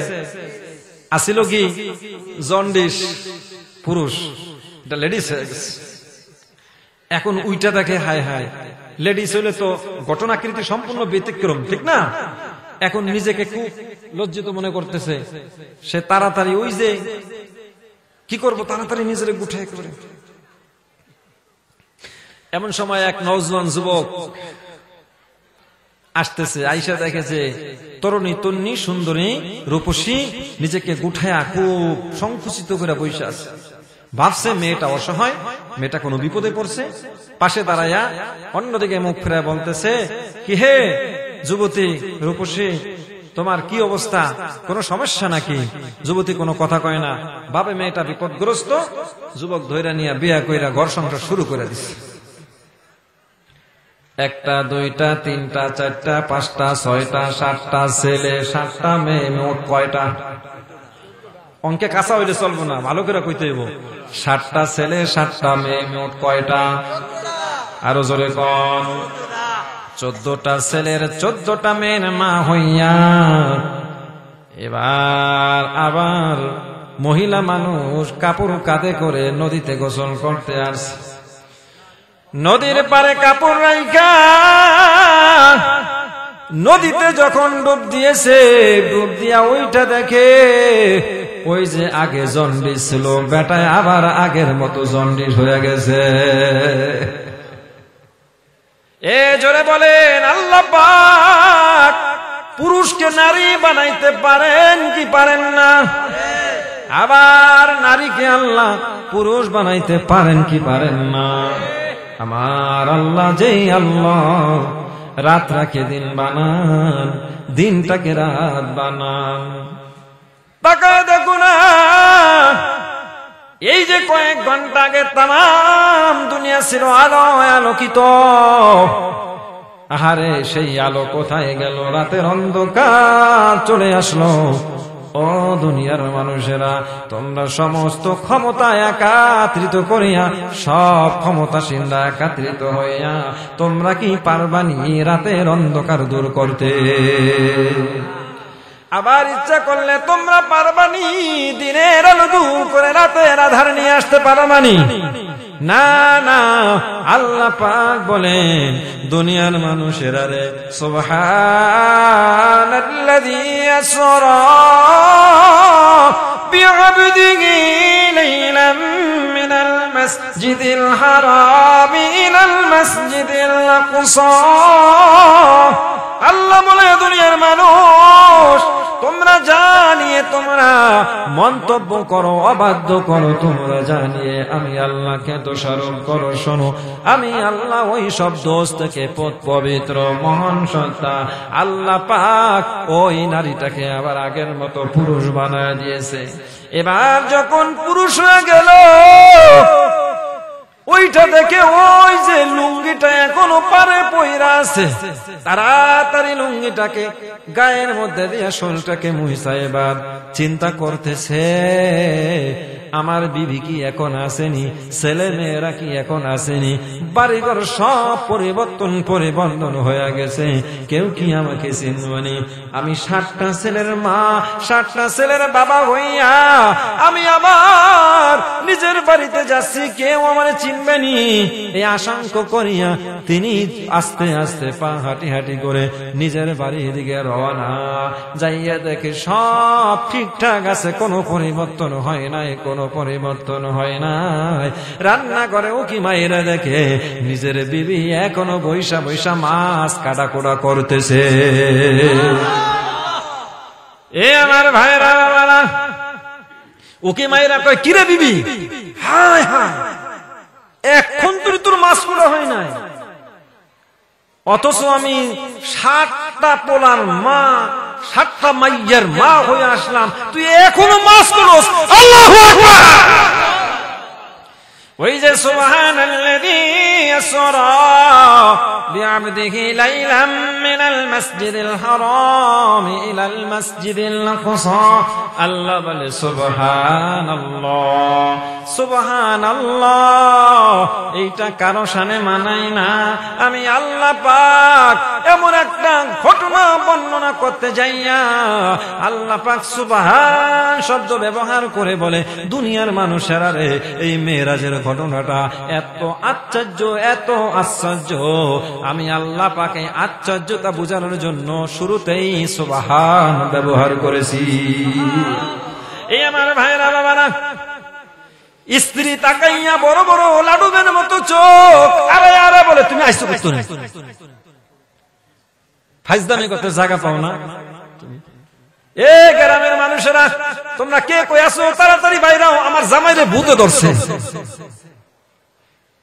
আসিল কি জন্ডিস, পুরুষ, এটা লেডিস হয়ে গেছে। এখন উইটা দেখে হায় হায়, লেডিস হইলে তো ঘটনাকৃতি সম্পূর্ণ ব্যতিক্রম, ঠিক না? এখন নিজেকে খুব লজ্জিত মনে করতেছে। সে তাড়াতাড়ি ওই যে কি করবো, তাড়াতাড়ি নিজের গুঠে করে। এমন সময় এক নওজওয়ান যুবক আসতেছে, আইসা দেখেছে তরুণী, তন্নি, সুন্দরী, রূপসী, নিজেকে গুঠায়া খুব সংকুচিত করে বসে আছে। ভাবছে মেয়েটা অসহায়, মেয়েটা কোনো বিপদে পড়ছে। পাশে দাঁড়ায়া অন্যদিকে মুখ ফেরা বলতেছে, কি হে যুবতী, রূপসী, তোমার কি অবস্থা, কোনো সমস্যা নাকি? যুবতী কোনো কথা কয় না, ভাবে মেয়েটা বিপদগ্রস্ত। যুবক ধৈর্য নিয়ে বিয়া কইরা ঘর সংসার শুরু করে দিচ্ছে। 1টা 2টা 3টা 4টা 5টা 6টা 7টা ছেলে 7টা মেয়ে, মোট কয়টা? অঙ্কে কাঁচা হইলে চলবো না, ভালো করে কইতে হইব। 7টা ছেলে 7টা মেয়ে, মোট কয়টা? আরো জোরে কোন? 14টা ছেলের 14টা মেয়ের মা হইয়া এবার আবার মহিলা মানুষ কাপড় কাঁধে করে নদীতে গোসল করতে আসছে। নদীর পারে কাপড় রাইখা নদীতে যখন ডুব দিয়েছে, ডুব দিয়া ওইটা দেখে ওই যে আগে জন্ডিস ছিল বেটায় আবার আগের মতো জন্ডিস হয়ে গেছে। এ জোরে বলেন আল্লাহ পাক পুরুষকে নারী বানাইতে পারেন কি পারেন না? আবার নারীকে আল্লাহ পুরুষ বানাইতে পারেন কি পারেন না? আমার আল্লাহ যেই আল্লাহ রাতটাকে দিন বানান, দিনটাকে রাত বানান। তাকায় দেখো না, এই যে কয়েক ঘন্টা আগে তাম দুনিয়া ছিল আলো আলোকিত, আহারে সেই আলো কোথায় গেল? রাতের অন্ধকার চলে আসলো। ও দুনিয়ার মানুষেরা, তোমরা সমস্ত ক্ষমতা একাত্রিত করিয়া, সব ক্ষমতাশীলরা একাত্রিত হইয়া তোমরা কি পারবানি রাতের অন্ধকার দূর করতে? আবার ইচ্ছা করলে তোমরা পারবানি দিনের আলো দূর করে রাতের আধার নিয়ে আসতে পারবানি? না না, আল্লাহ পাক বলেন দুনিয়ার মানুষেরা রে, সুবহানাল্লাযী আসরা বিআবদিহি লাইলাম মিনাল মাসজিদিল হারাম ইলাল মাসজিদিল আকসা। আল্লাহ বলে দুনিয়ার মানুষ, তোমরা জানিয়ে তোমরা মন্তব্য করো, অবাধ্য করো, তোমরা জানিয়ে আমি আল্লাহকে দোষারোপ করো। শোনো, আমি আল্লাহ ওই সব দোষ থেকে পবিত্র মহান সত্তা আল্লাহ পাক ওই নারীটাকে আবার আগের মতো পুরুষ বানায় দিয়েছে। এবার যখন পুরুষ হয়ে গেল, ওইটা দেখে ওই যে লুঙ্গিটা এখনো পারে পইরা আছে, তাড়াতাড়ি লুঙ্গিটাকে গায়ের মধ্যে দিয়ে শরীরটাকে মুইসা এবার চিন্তা করতেছে, আমার বিবি কি এখন আসেনি? ছেলে মেয়েরা কি এখন আসেনি? বাড়িঘর সব পরিবর্তন হয়ে গেছে, কেউ কি আমাকে চিনবনি? আমি 7টা ছেলের মা, 7টা ছেলের বাবা হইয়া আমি আবার নিজের বাড়িতে যাচ্ছি, কেউ আমার চিনবেনি এই আশঙ্কা করিয়া তিনি আস্তে আস্তে পা হাঁটি হাঁটি করে নিজের বাড়ির দিকে রওনা। যাইয়া দেখে সব ঠিকঠাক আছে, কোনো পরিবর্তন হয় নাই, কোনো পরিবর্তন হয় নাই। রান্না করে উকি মাইরা দেখে নিজের বিবি এখনো বৈশা বৈশা মাছ কাটাকুটা করতেছে। এ আমার ভাইরা বাবারা, উকি মাইরা কয়, কিরে বিবি, হায় হায় এখন তোর মাছ কুড়া হয় নাই, অথচ আমি 7টা পোলার মা, 7টা মাইয়ার মা হয়ে আসলাম, তুই এখনো মাছ করস? আল্লাহু আকবার। ওই যে সুবহানাল্লাযী আসরা বিআবদিহি লাইলাম মিনাল মাসজিদিল হারাম ইলাল মাসজিদিল আকসা, আল্লাহ বলে সুবহানাল্লাহ সুবহানাল্লাহ। এইটা কারো শানে মানাই না। আমি আল্লাহ পাক এমন একটা ঘটনা বর্ণনা করতে যাইয়া আল্লাহ পাক সুবহান শব্দ ব্যবহার করে বলে, দুনিয়ার মানুষেরা রে, এই মেরাজের ঘটনাটা এত আশ্চর্য, এত আশ্চর্য, আমি আল্লাহ পাকে আশ্চর্যতা বোঝানোর জন্য শুরুতেই সুবহান ব্যবহার করেছি। এই আমার ভাইরা বাবারা, স্ত্রী তাকাইয়া বড় বড় লাডুবের মতো চোখ, আরে আরে বলে, তুমি আইসো করতো না, ফাইজদামি করতে জায়গা পাও না। এ গ্রামের মানুষেরা, তোমরা কে কই আছো? তাড়াতাড়ি বাইরাও, আমার জামাইরে ভূতে ধরছে।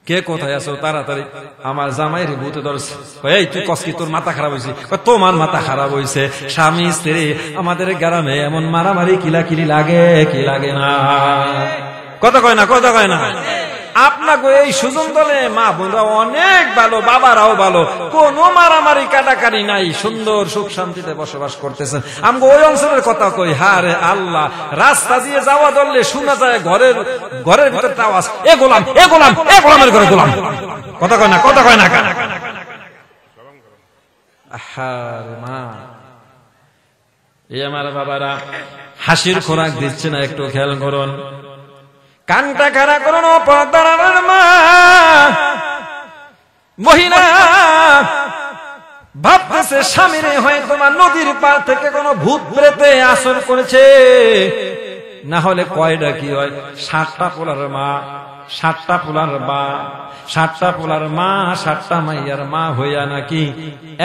কে কোথায় আছো? তাড়াতাড়ি, আমার জামাইরে ভূতে ধরছে। এই তুই কস কি, তোর মাথা খারাপ হয়েছে? তোমার মাথা খারাপ হয়েছে, স্বামী স্ত্রী আমাদের গ্রামে এমন মারামারি কিলাকিলি লাগে কি লাগে না? কথা কয় না, কথা কয় না। আপনাকে এই সুজন দলে মা বোনরা অনেক ভালো, বাবারাও ভালো, কোন মারামারি কাটাকারি নাই, সুন্দর সুখ শান্তিতে বসবাস করতেছেন। আমগো ওই অঞ্চলের কথা কই, হারে আল্লাহ, রাস্তা দিয়ে যাওয়া ধরলে শোনা যায় ঘরের ভিতর আওয়াজ, এ গোলাম, এ গোলাম, এ গোলামের ঘরে গোলাম। কথা কয় না, কথা কয় না। আহারে মা, এই আমার বাবারা হাসির খোরাক দিচ্ছে না, একটু খেয়াল করুন, কানটা খাড়া করুন। পর্দার মা, মহিলা ভাবতেছে স্বামীরে হয়তো বা নদীর পার থেকে কোনো ভূত প্রেতে আসর করেছে, না হলে কয়টা কি হয়, 7টা পোলার মা, 7টা পোলার বা 7টা পোলার মা, 7টা মাইয়ার মা হইয়া নাকি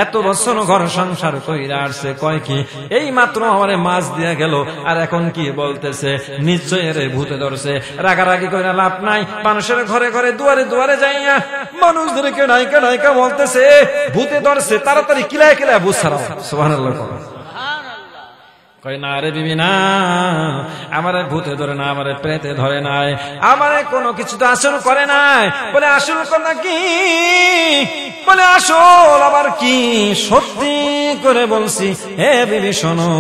এত বছর ঘর সংসার কইরা আসছে, কয় কি এই মাত্র আমারে মাছ দিয়া গেল, আর এখন কি বলতেছে নিশ্চয় এর ভূতে ধরছে। রাগারাগি কইরা লাভ নাই, মানুষের ঘরে ঘরে দুয়ারে দুয়ারে যাইয়া মানুষদেরকে নাইকা নাইকা বলতেছে ভূতে ধরছে, তাড়াতাড়ি কিলায় কিলায় ভূত ছাড়াও। সুবহানাল্লাহ। কই না রে বিবি না, আমারে ভূতে ধরে না, আমারে প্রেতে ধরে নাই, আমারে কোনো কিছু তো আসল করে নাই। বলে আসল কথা কি? বলে আসল আবার কি? সত্যি করে বলছি হে বিবি শোনো,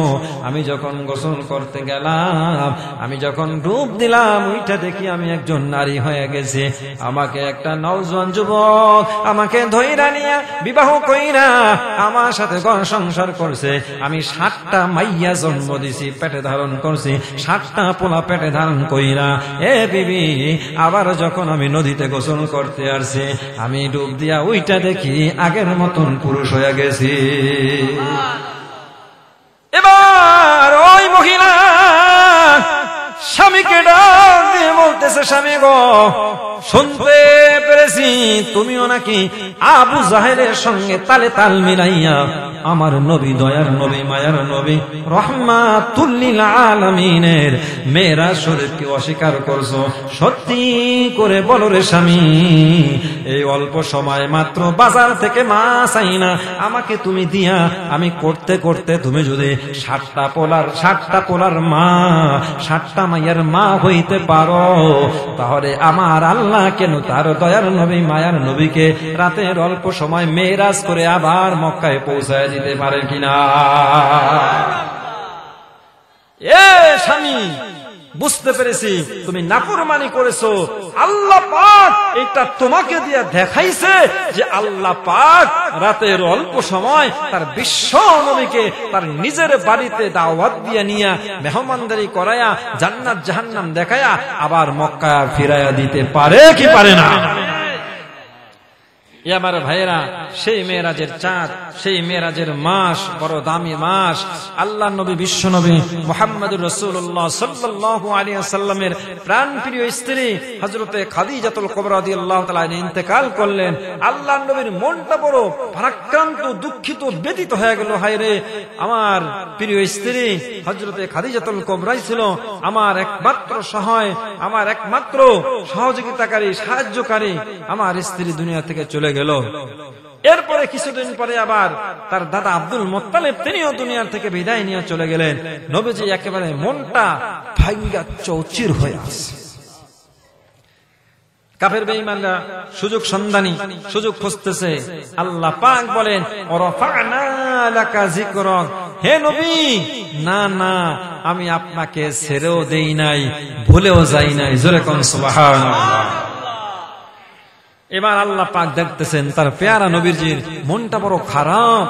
আমি যখন গোসল করতে গেলাম, আমি যখন ডুব দিলাম, ওইটা দেখি আমি একজন নারী হয়ে গেছি। আমাকে একটা নওজোয়ান যুবক আমাকে ধইরা নিয়ে বিবাহ কইরা আমার সাথে ঘর সংসার করছে। আমি 7টা মাইয়া জন্ম দিছি, পেটে ধারণ করছি, 7টা পোলা পেটে ধারণ কইরা। এ বিবি, আবার যখন আমি নদীতে গোসল করতে আসছি, আমি ডুব দিয়া ওইটা দেখি আগের মতন পুরুষ হয়ে গেছি। এবার ওই মহিলা স্বামীকে ডাক দিয়ে বলতেছে, স্বামী গো, শুনতে পেরেছি তুমিও নাকি আবু জাহেলের সঙ্গে তালে তাল মিলাইয়া আমার নবী, দয়ার নবী, মায়ার নবী, রহমাতুল লিল আলামিনের মেরাজ শরীফকে অস্বীকার করছো। সত্যি করে বলো রে স্বামী, এই অল্প সময় মাত্র বাজার থেকে মাছ আইনা আমাকে তুমি দিয়া আমি করতে করতে তুমি যদি 7টা পোলার মা, 7টা মাইয়ার মা হইতে পারো, তাহলে আমার আল্লাহ কেন তার দয়ার নবী, মায়ার নবীকে রাতের অল্প সময় মেরাজ করে আবার মক্কায় পৌঁছায় দিতে পারে কিনা? এ স্বামী, বুঝতে পেরেছি তুমি নাফরমানি করেছো। আল্লাহ পাক এটা তোমাকে দিয়ে দেখাইছে যে আল্লাহ পাক রাতের অল্প সময় তার বিশ্ব নবীকে তার নিজের বাড়িতে দাওয়াত দিয়ে নিয়ে মেহমানদারি করায়া জান্নাত জাহান্নাম দেখায়া আবার মক্কা ফিরাইয়া দিতে পারে কি পারে না? আমার ভাইয়েরা, সেই মেরাজের চাঁদ, সেই মেরাজের মাস, বড় দামি মাস। আল্লাহ নবী, বিশ্ব নবী মুহাম্মদুর রাসূলুল্লাহ সাল্লাল্লাহু আলাইহি ওয়াসাল্লামের প্রাণপ্রিয় স্ত্রী হযরতে খাদিজাতুল কুবরা রাদিয়াল্লাহু তাআলা ইন্তেকাল করলেন। আল্লাহ নবীর মনটা বড় ভারাক্রান্ত, দুঃখিত, ব্যথিত হয়ে গেল। হায় রে, আমার প্রিয় স্ত্রী হযরতে খাদিজাতুল কুবরাই ছিল আমার একমাত্র সহায়, আমার একমাত্র সহযোগিতাকারী, সাহায্যকারী। আমার স্ত্রী দুনিয়া থেকে চলে গেল। এরপরে কিছুদিন পরে আবার তার দাদা আব্দুল মুত্তালিব তিনিও দুনিয়ার থেকে বিদায় নিয়ে চলে গেলেন। নবীজি একেবারে মনটা ভাঙ্গা চৌচির হয়ে আছে। কাফের বেঈমানরা সুযোগ সন্ধানী, সুযোগ খুঁজতেছে। আল্লাহ পাক বলেন, ওয়ারাফা'না লাকা যিকরাক, হে নবী, না না, আমি আপনাকে ছেড়েও দেই নাই, ভুলেও যাই নাই। জোরে কোন সুবহানাল্লাহ। এবার আল্লাহ পাক দেখতেছেন তার পেয়ারা নবীজির মনটা বড় খারাপ,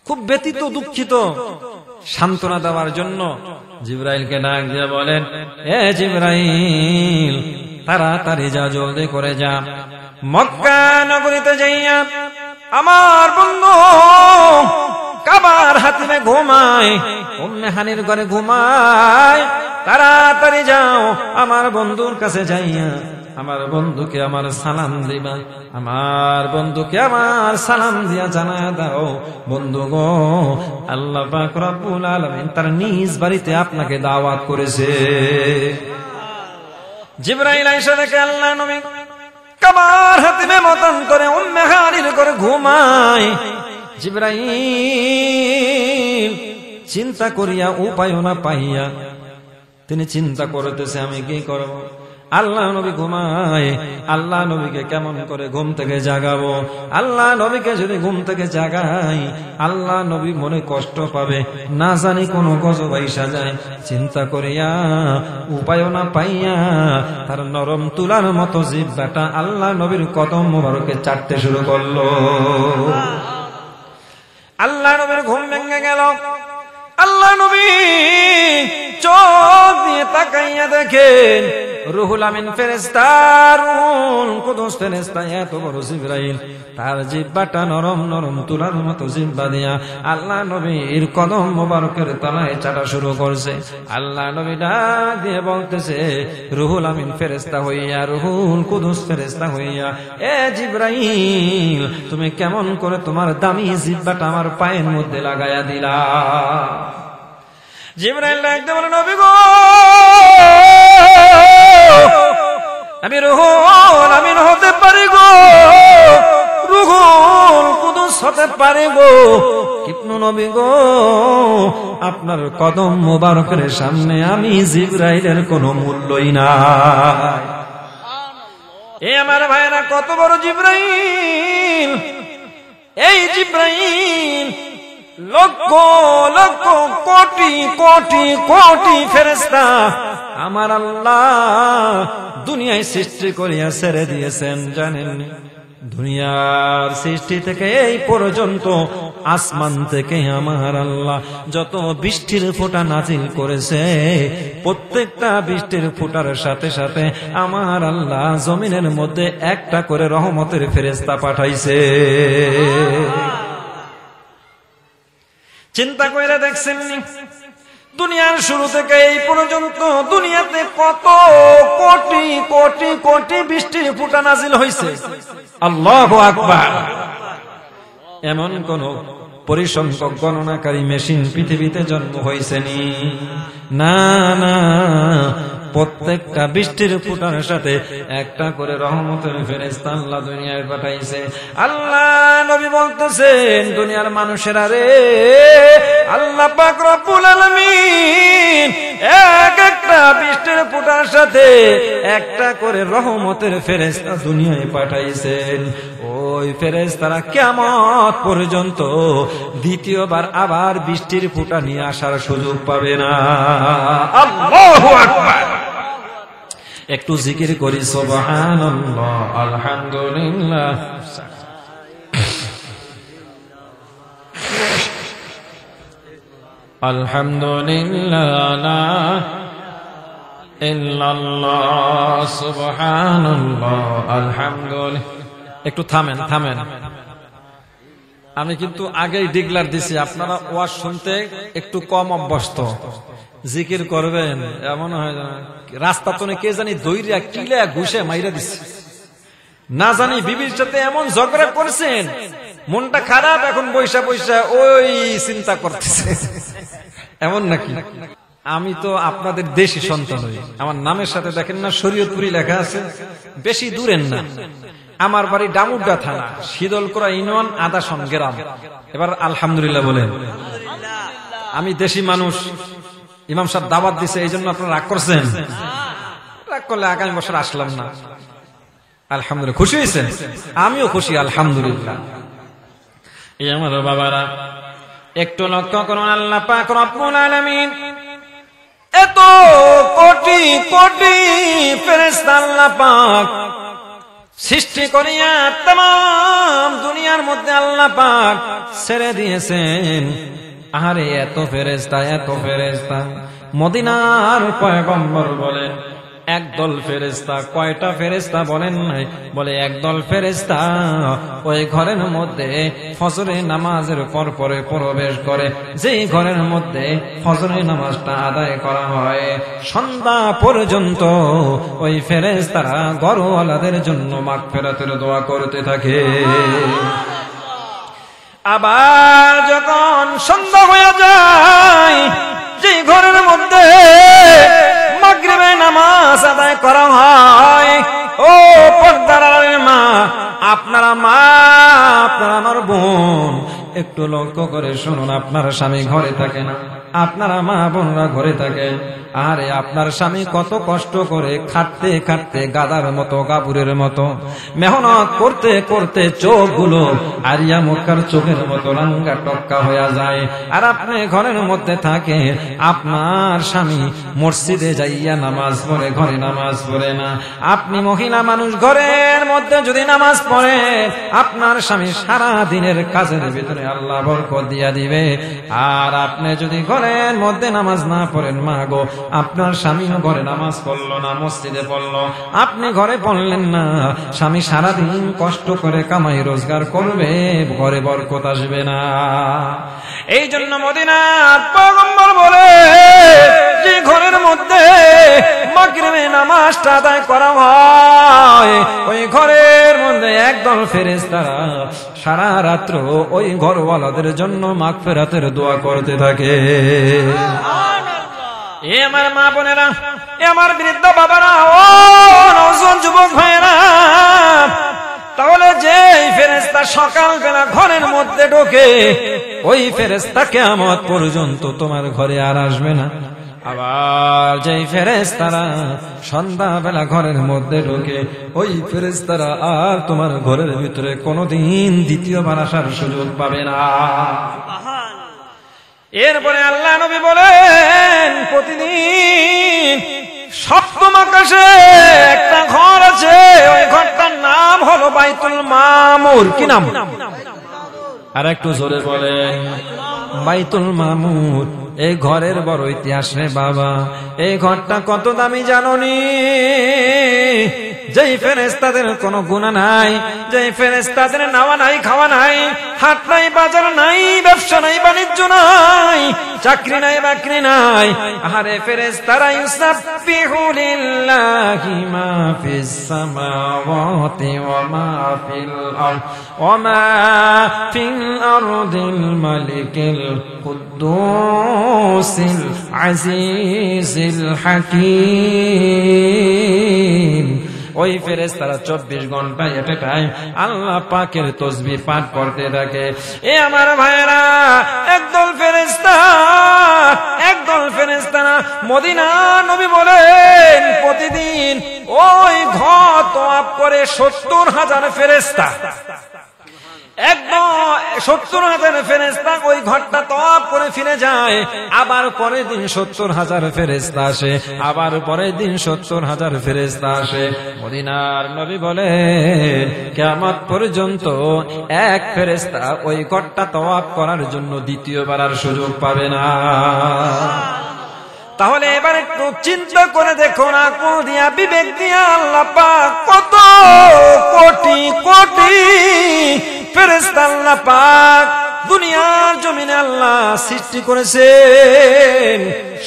খুব ব্যথিত, দুঃখিত। সান্ত্বনা দেওয়ার জন্য জিবরাইলকে ডাক দিয়ে বলেন, এ জিবরাইল, তাড়াতাড়ি যা, জলদি করে যা, মক্কা নগরীতে যাইয়া আমার বন্ধু কাবার হাতিমে ঘুমায়, উম্মে হানির ঘরে ঘুমায়। তাড়াতাড়ি যাও, আমার বন্ধুর কাছে যাইয়া আমার বন্ধুকে আমার সালাম দিবা, আমার বন্ধুকে আমার সালাম দিয়া জানায়া দাও, বন্ধু গো, আল্লাহ পাক রব্বুল আলামিন তার নিজ বাড়িতে আপনাকে দাওয়াত করেছে। জিবরাইল আয়েশা দেখে আল্লাহ নবী কাবার হাতিমে মতান্তরে উম্মে হানির ঘরে ঘুমায়। জিবরাইল চিন্তা করিয়া উপায় না পাইয়া তিনি চিন্তা করতেছে, আমি কি করব? আল্লাহ নবী ঘুমায়, আল্লাহ নবীকে কেমন করে ঘুম থেকে জাগাবো? আল্লাহ নবীকে যদি ঘুম থেকে জাগাই, আল্লাহ নবী মনে কষ্ট পাবে, না জানি কোন গজব আইসা যায়। চিন্তা করিয়া উপায় না পাইয়া তার নরম তুলার মতো জিহ্বাটা আল্লাহ নবীর কদম মোবারকে চাটতে শুরু করলো। আল্লাহ নবীর ঘুম ভেঙে গেল। আল্লাহ নবী চোখ দিয়ে তাকাইয়া দেখেন রুহুল আমিন ফেরেশতা, রুহুল কুদুস ফেরেশতা, এত বড় জিবরাইল, তার জিহ্বাটা নরম নরম তুলার মতো জিহ্বা দিয়া আল্লাহ নবীর কদম মোবারকের তলায় চাটা শুরু করছে। আল্লাহ নবী ডাক দিয়ে বলতেছে, রুহুল আমিন ফেরেশতা হইয়া, রুহুল কুদুস ফেরেশতা হইয়া, এ জিবরাইল, তুমি কেমন করে তোমার দামি জিহ্বাটা আমার পায়ের মধ্যে লাগাইয়া দিলা? জিবরাইল ডাকতে বলে, নবী গো, আমি রুহুল আমিন হতে পারি গো, রুহুল কুদুস হতে পারি গো, কিন্তু নবী গো, আপনার কদম মোবারকের সামনে আমি জিবরাইলের কোনো মূল্যই নাই। এ আমার ভাইরা, কত বড় জিবরাইল! এই জিবরাইল লক্ষ লক্ষ কোটি কোটি কোটি ফেরেশতা আমার আল্লাহ দুনিয়ায় সৃষ্টি করিয়া ছেড়ে দিয়েছেন। জানেন, দুনিয়ার সৃষ্টি থেকে এই পর্যন্ত আসমান থেকে আমার আল্লাহ যত বৃষ্টির ফোঁটা নাজিল করেছে, প্রত্যেকটা বৃষ্টির ফোঁটার সাথে সাথে আমার আল্লাহ জমিনের মধ্যে একটা করে রহমতের ফেরেশতা পাঠাইছে। চিন্তা করে দেখছেন, দুনিয়ার শুরু থেকে এই পর্যন্ত দুনিয়াতে কত কোটি কোটি কোটি বৃষ্টির ফোঁটা নাজিল হয়েছে। আল্লাহু আকবার! এমন কোন পরিসংখ্যক গণনাকারী মেশিন পৃথিবীতে জন্ম হয়েছে না, না, প্রত্যেকটা বৃষ্টির ফোঁটার সাথে একটা করে রহমতের ফেরেশতা আল্লাহ দুনিয়ায় পাঠাইছে। আল্লাহ নবী বলতেছেন, দুনিয়ার মানুষেরা রে, আল্লাহ পাক রব্বুল আলামিন এক একটা বৃষ্টির ফোঁটার সাথে একটা করে রহমতের ফেরেশতা দুনিয়ায় পাঠাইছেন। ওই ফেরেশতারা কিয়ামত পর্যন্ত দ্বিতীয়বার আবার বৃষ্টির ফোঁটা নিয়ে আসার সুযোগ পাবে না। আল্লাহু আকবার! একটু জিকির করি, সুবহানাল্লাহ, আলহামদুলিল্লাহ, আলহামদুলিল্লাহ, ইল্লাল্লাহ, সুবহানাল্লাহ, আলহামদুলিল্লাহ। একটু থামেন থামেন, আমি কিন্তু আগেই ডিক্লার দিছি, আপনারা ওয়াজ শুনতে একটু কম অভ্যস্ত। জিকির করবেন এমন হয় রাস্তা তো কে জানি দইরা কিলা ঘুষে মাইরা দিচ্ছে, না জানি বিবির সাথে এমন ঝগড়া করছেন, মনটা খারাপ, এখন বৈশা বৈশা ওই চিন্তা করতেছে, এমন নাকি? আমি তো আপনাদের দেশি সন্তান হই, আমার নামের সাথে দেখেন না শরীয়তপুরি লেখা আছে, বেশি দূরের না। আমার বাড়ি ডামুড্ডা থানা, শীতলকুড়া ইউনিয়ন, আদাসন গ্রাম। এবার আলহামদুলিল্লাহ বলেন। আমি দেশি মানুষ, ইমাম সাহেব দাওয়াত দিছে, এই জন্য আপনারা রাগ করছেন? রাগ করলে আগামী বছর আসলাম না। আলহামদুলিল্লাহ, খুশি হয়েছেন? আমিও খুশি, আলহামদুলিল্লাহ। এই আমার বাবারা, একটু লক্ষ্য করুন, আল্লাহ পাক রব্বুল আলামিন এত কোটি কোটি ফেরেশতা আল্লাহ পাক সৃষ্টি করিয়া তাম দুনিয়ার মধ্যে আল্লাহ পাক ছেড়ে দিয়েছেন। আরে এত ফেরেশতা, এত ফেরেশতা! মদিনার পয়গম্বর বলেন, একদল ফেরেশতা। কয়টা ফেরেশতা বলেন নাই? বলে একদল ফেরেশতা ওই ঘরের মধ্যে ফজরের নামাজের পর পরে প্রবেশ করে। যেই ঘরের মধ্যে ফজরের নামাজটা আদায় করা হয়, সন্ধ্যা পর্যন্ত ওই ফেরেশতারা ঘরওয়ালাদের জন্য মাগফিরাতের দোয়া করতে থাকে। আবার যখন সন্ধ্যা হয়ে যায়, যে ঘরের মধ্যে মাগরিবের নামাজ আদায় করা হয়, ও পর্দার মা, আপনারা মা, আপনারা আমার বোন, একটু লক্ষ্য করে শুনুন। আপনার স্বামী ঘরে থাকে না, আপনারা মা বোনরা ঘরে থাকেন। আরে আপনার স্বামী কত কষ্ট করে খাটতে খাটতে গাদার মতো, গাবুরের মতো মেহনত করতে করতে চোখগুলো আরিয়া মক্কার চোখের মতো রাঙ্গা টক্কা হয়ে যায়। আর আপনি ঘরের মধ্যে থাকে, আপনার স্বামী মসজিদে যাইয়া নামাজ পড়ে, ঘরে নামাজ পড়ে না। আপনি মহিলা মানুষ, ঘরের মধ্যে যদি নামাজ পড়ে, আপনার স্বামী সারা দিনের কাজের ভিতরে আল্লাহ বরকত দিয়া দিবে। আর আপনি যদি ঘরে ঘরের মধ্যে নামাজ না পড়েন, মা গো আপনার স্বামীও ঘরে নামাজ পড়লো না, মসজিদে পড়লো, আপনি ঘরে পড়লেন না, স্বামী সারাদিন কষ্ট করে কামাই রোজগার করবে, ঘরে বরকত আসবে না। এই জন্য মদিনার পয়গম্বর বলে যে ঘরের মধ্যে মাগরিবে নামাজটা আদায় করা হয়, ওই ঘরের মধ্যে একদল ফেরেশতারা সারা রাত্র ওই ঘরওয়ালাদের জন্য মাগফিরাতের দোয়া করতে থাকে। এ আমার মা বোনেরা, এ আমার বৃদ্ধ বাবারা, ও নওজোয়ান যুবক ভাইয়েরা, তাহলে যে ফেরেশতা সকালবেলা ঘরের মধ্যে ঢোকে, ওই ফেরেশতা কিয়ামত পর্যন্ত তোমার ঘরে আর আসবে না। আবার যেই ফেরেশতারা সন্ধ্যাবেলা ঘরের মধ্যে ঢোকে, ওই ফেরেশতারা আর তোমার ঘরের ভিতরে কোনোদিন দ্বিতীয়বার আসার সুযোগ পাবে না। এরপরে আল্লাহ নবী বলেন, প্রতিদিন সপ্তম আকাশে একটা ঘর আছে, ওই ঘরটার নাম হলো বাইতুল মামুর। কি নাম? আর একটু জোরে বলেন। বাইতুল মামুর। এই ঘরের বড় ইতিহাস রে বাবা। এই ঘরটা কত দামি জানোনি? যেই ফেরেশতাদের কোনো গুনাহ নাই, যেই ফেরেশতাদের নাওয়া নাই, খাওয়া নাই, হাট নাই, বাজার নাই, ব্যবসা নাই, বাণিজ্য নাই, চাকরি নাই, বাকরি নাই, আরে ফেরেশতারা ইউসাব্বিহু লিল্লাহি মা ফিস সামাওয়াতি ওয়া মা ফিল আরদ ওয়া মা ফিল আরদিল মালিকিল কুদ্দুসিল আজিজিল হাকীম। ওই ফেরেশতারা 24 ঘন্টা এট এ টাইম আল্লাহ পাকের তাসবিহ পাঠ করতে থাকে। এ আমার ভাইরা, একদল ফেরেশতা না, মদিনা নবী বলেন প্রতিদিন ওই ঘর তওয়াফ করে 70,000 ফেরেশতা। একদম 70,000 ফেরেশতা ওই ঘরটা তওয়াফ করে ফিরে যায়। আবার পরের দিন 70,000 ফেরেশতা আসে, আবার পরের দিন 70,000 ফেরেশতা আসে। মদিনার নবী বলেন কিয়ামত পর্যন্ত এক ফেরেশতা ওই ঘরটা তওয়াফ করার জন্য দ্বিতীয়বার আর সুযোগ পাবে না। তাহলে এবার একটু চিন্তা করে দেখো না, দিয়া বিবেক দিয়া আল্লাহ পাক কত কোটি কোটি ফেরেশতা আল্লাহ পাক দুনিয়ার জমিনে আল্লাহ সৃষ্টি করেছেন।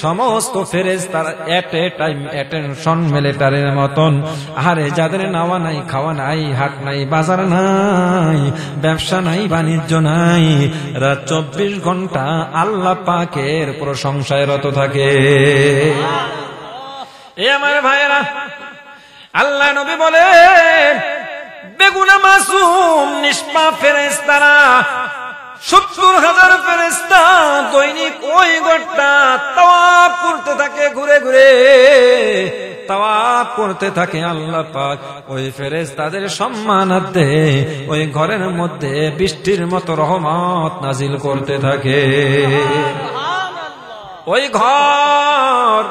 সমস্ত ফেরেশতারা এট এ টাইম অ্যাটেনশন মিলিটারির মতন, আরে যাদের নাওয়া নাই, খাওয়া নাই, হাট নাই, বাজার নাই, ব্যবসা নাই, বাণিজ্য নাই, রাত 24 ঘন্টা আল্লাহ পাকের প্রশংসায় রত থাকে। এ আমার ভাইয়েরা, আল্লাহ নবী বলেন বেগুনা মাসুম নিষ্পাপ ফেরেশতারা 70,000 ফেরেশতা দৈনিক ওই ঘরটা তাওয়াফ করতে থাকে, ঘুরে ঘুরে তাওয়াফ করতে থাকে। আল্লাহ পাক ওই ফেরেশতাদের সম্মানার্থে ওই ঘরের মধ্যে বৃষ্টির মতো রহমত নাজিল করতে থাকে। ওই ঘর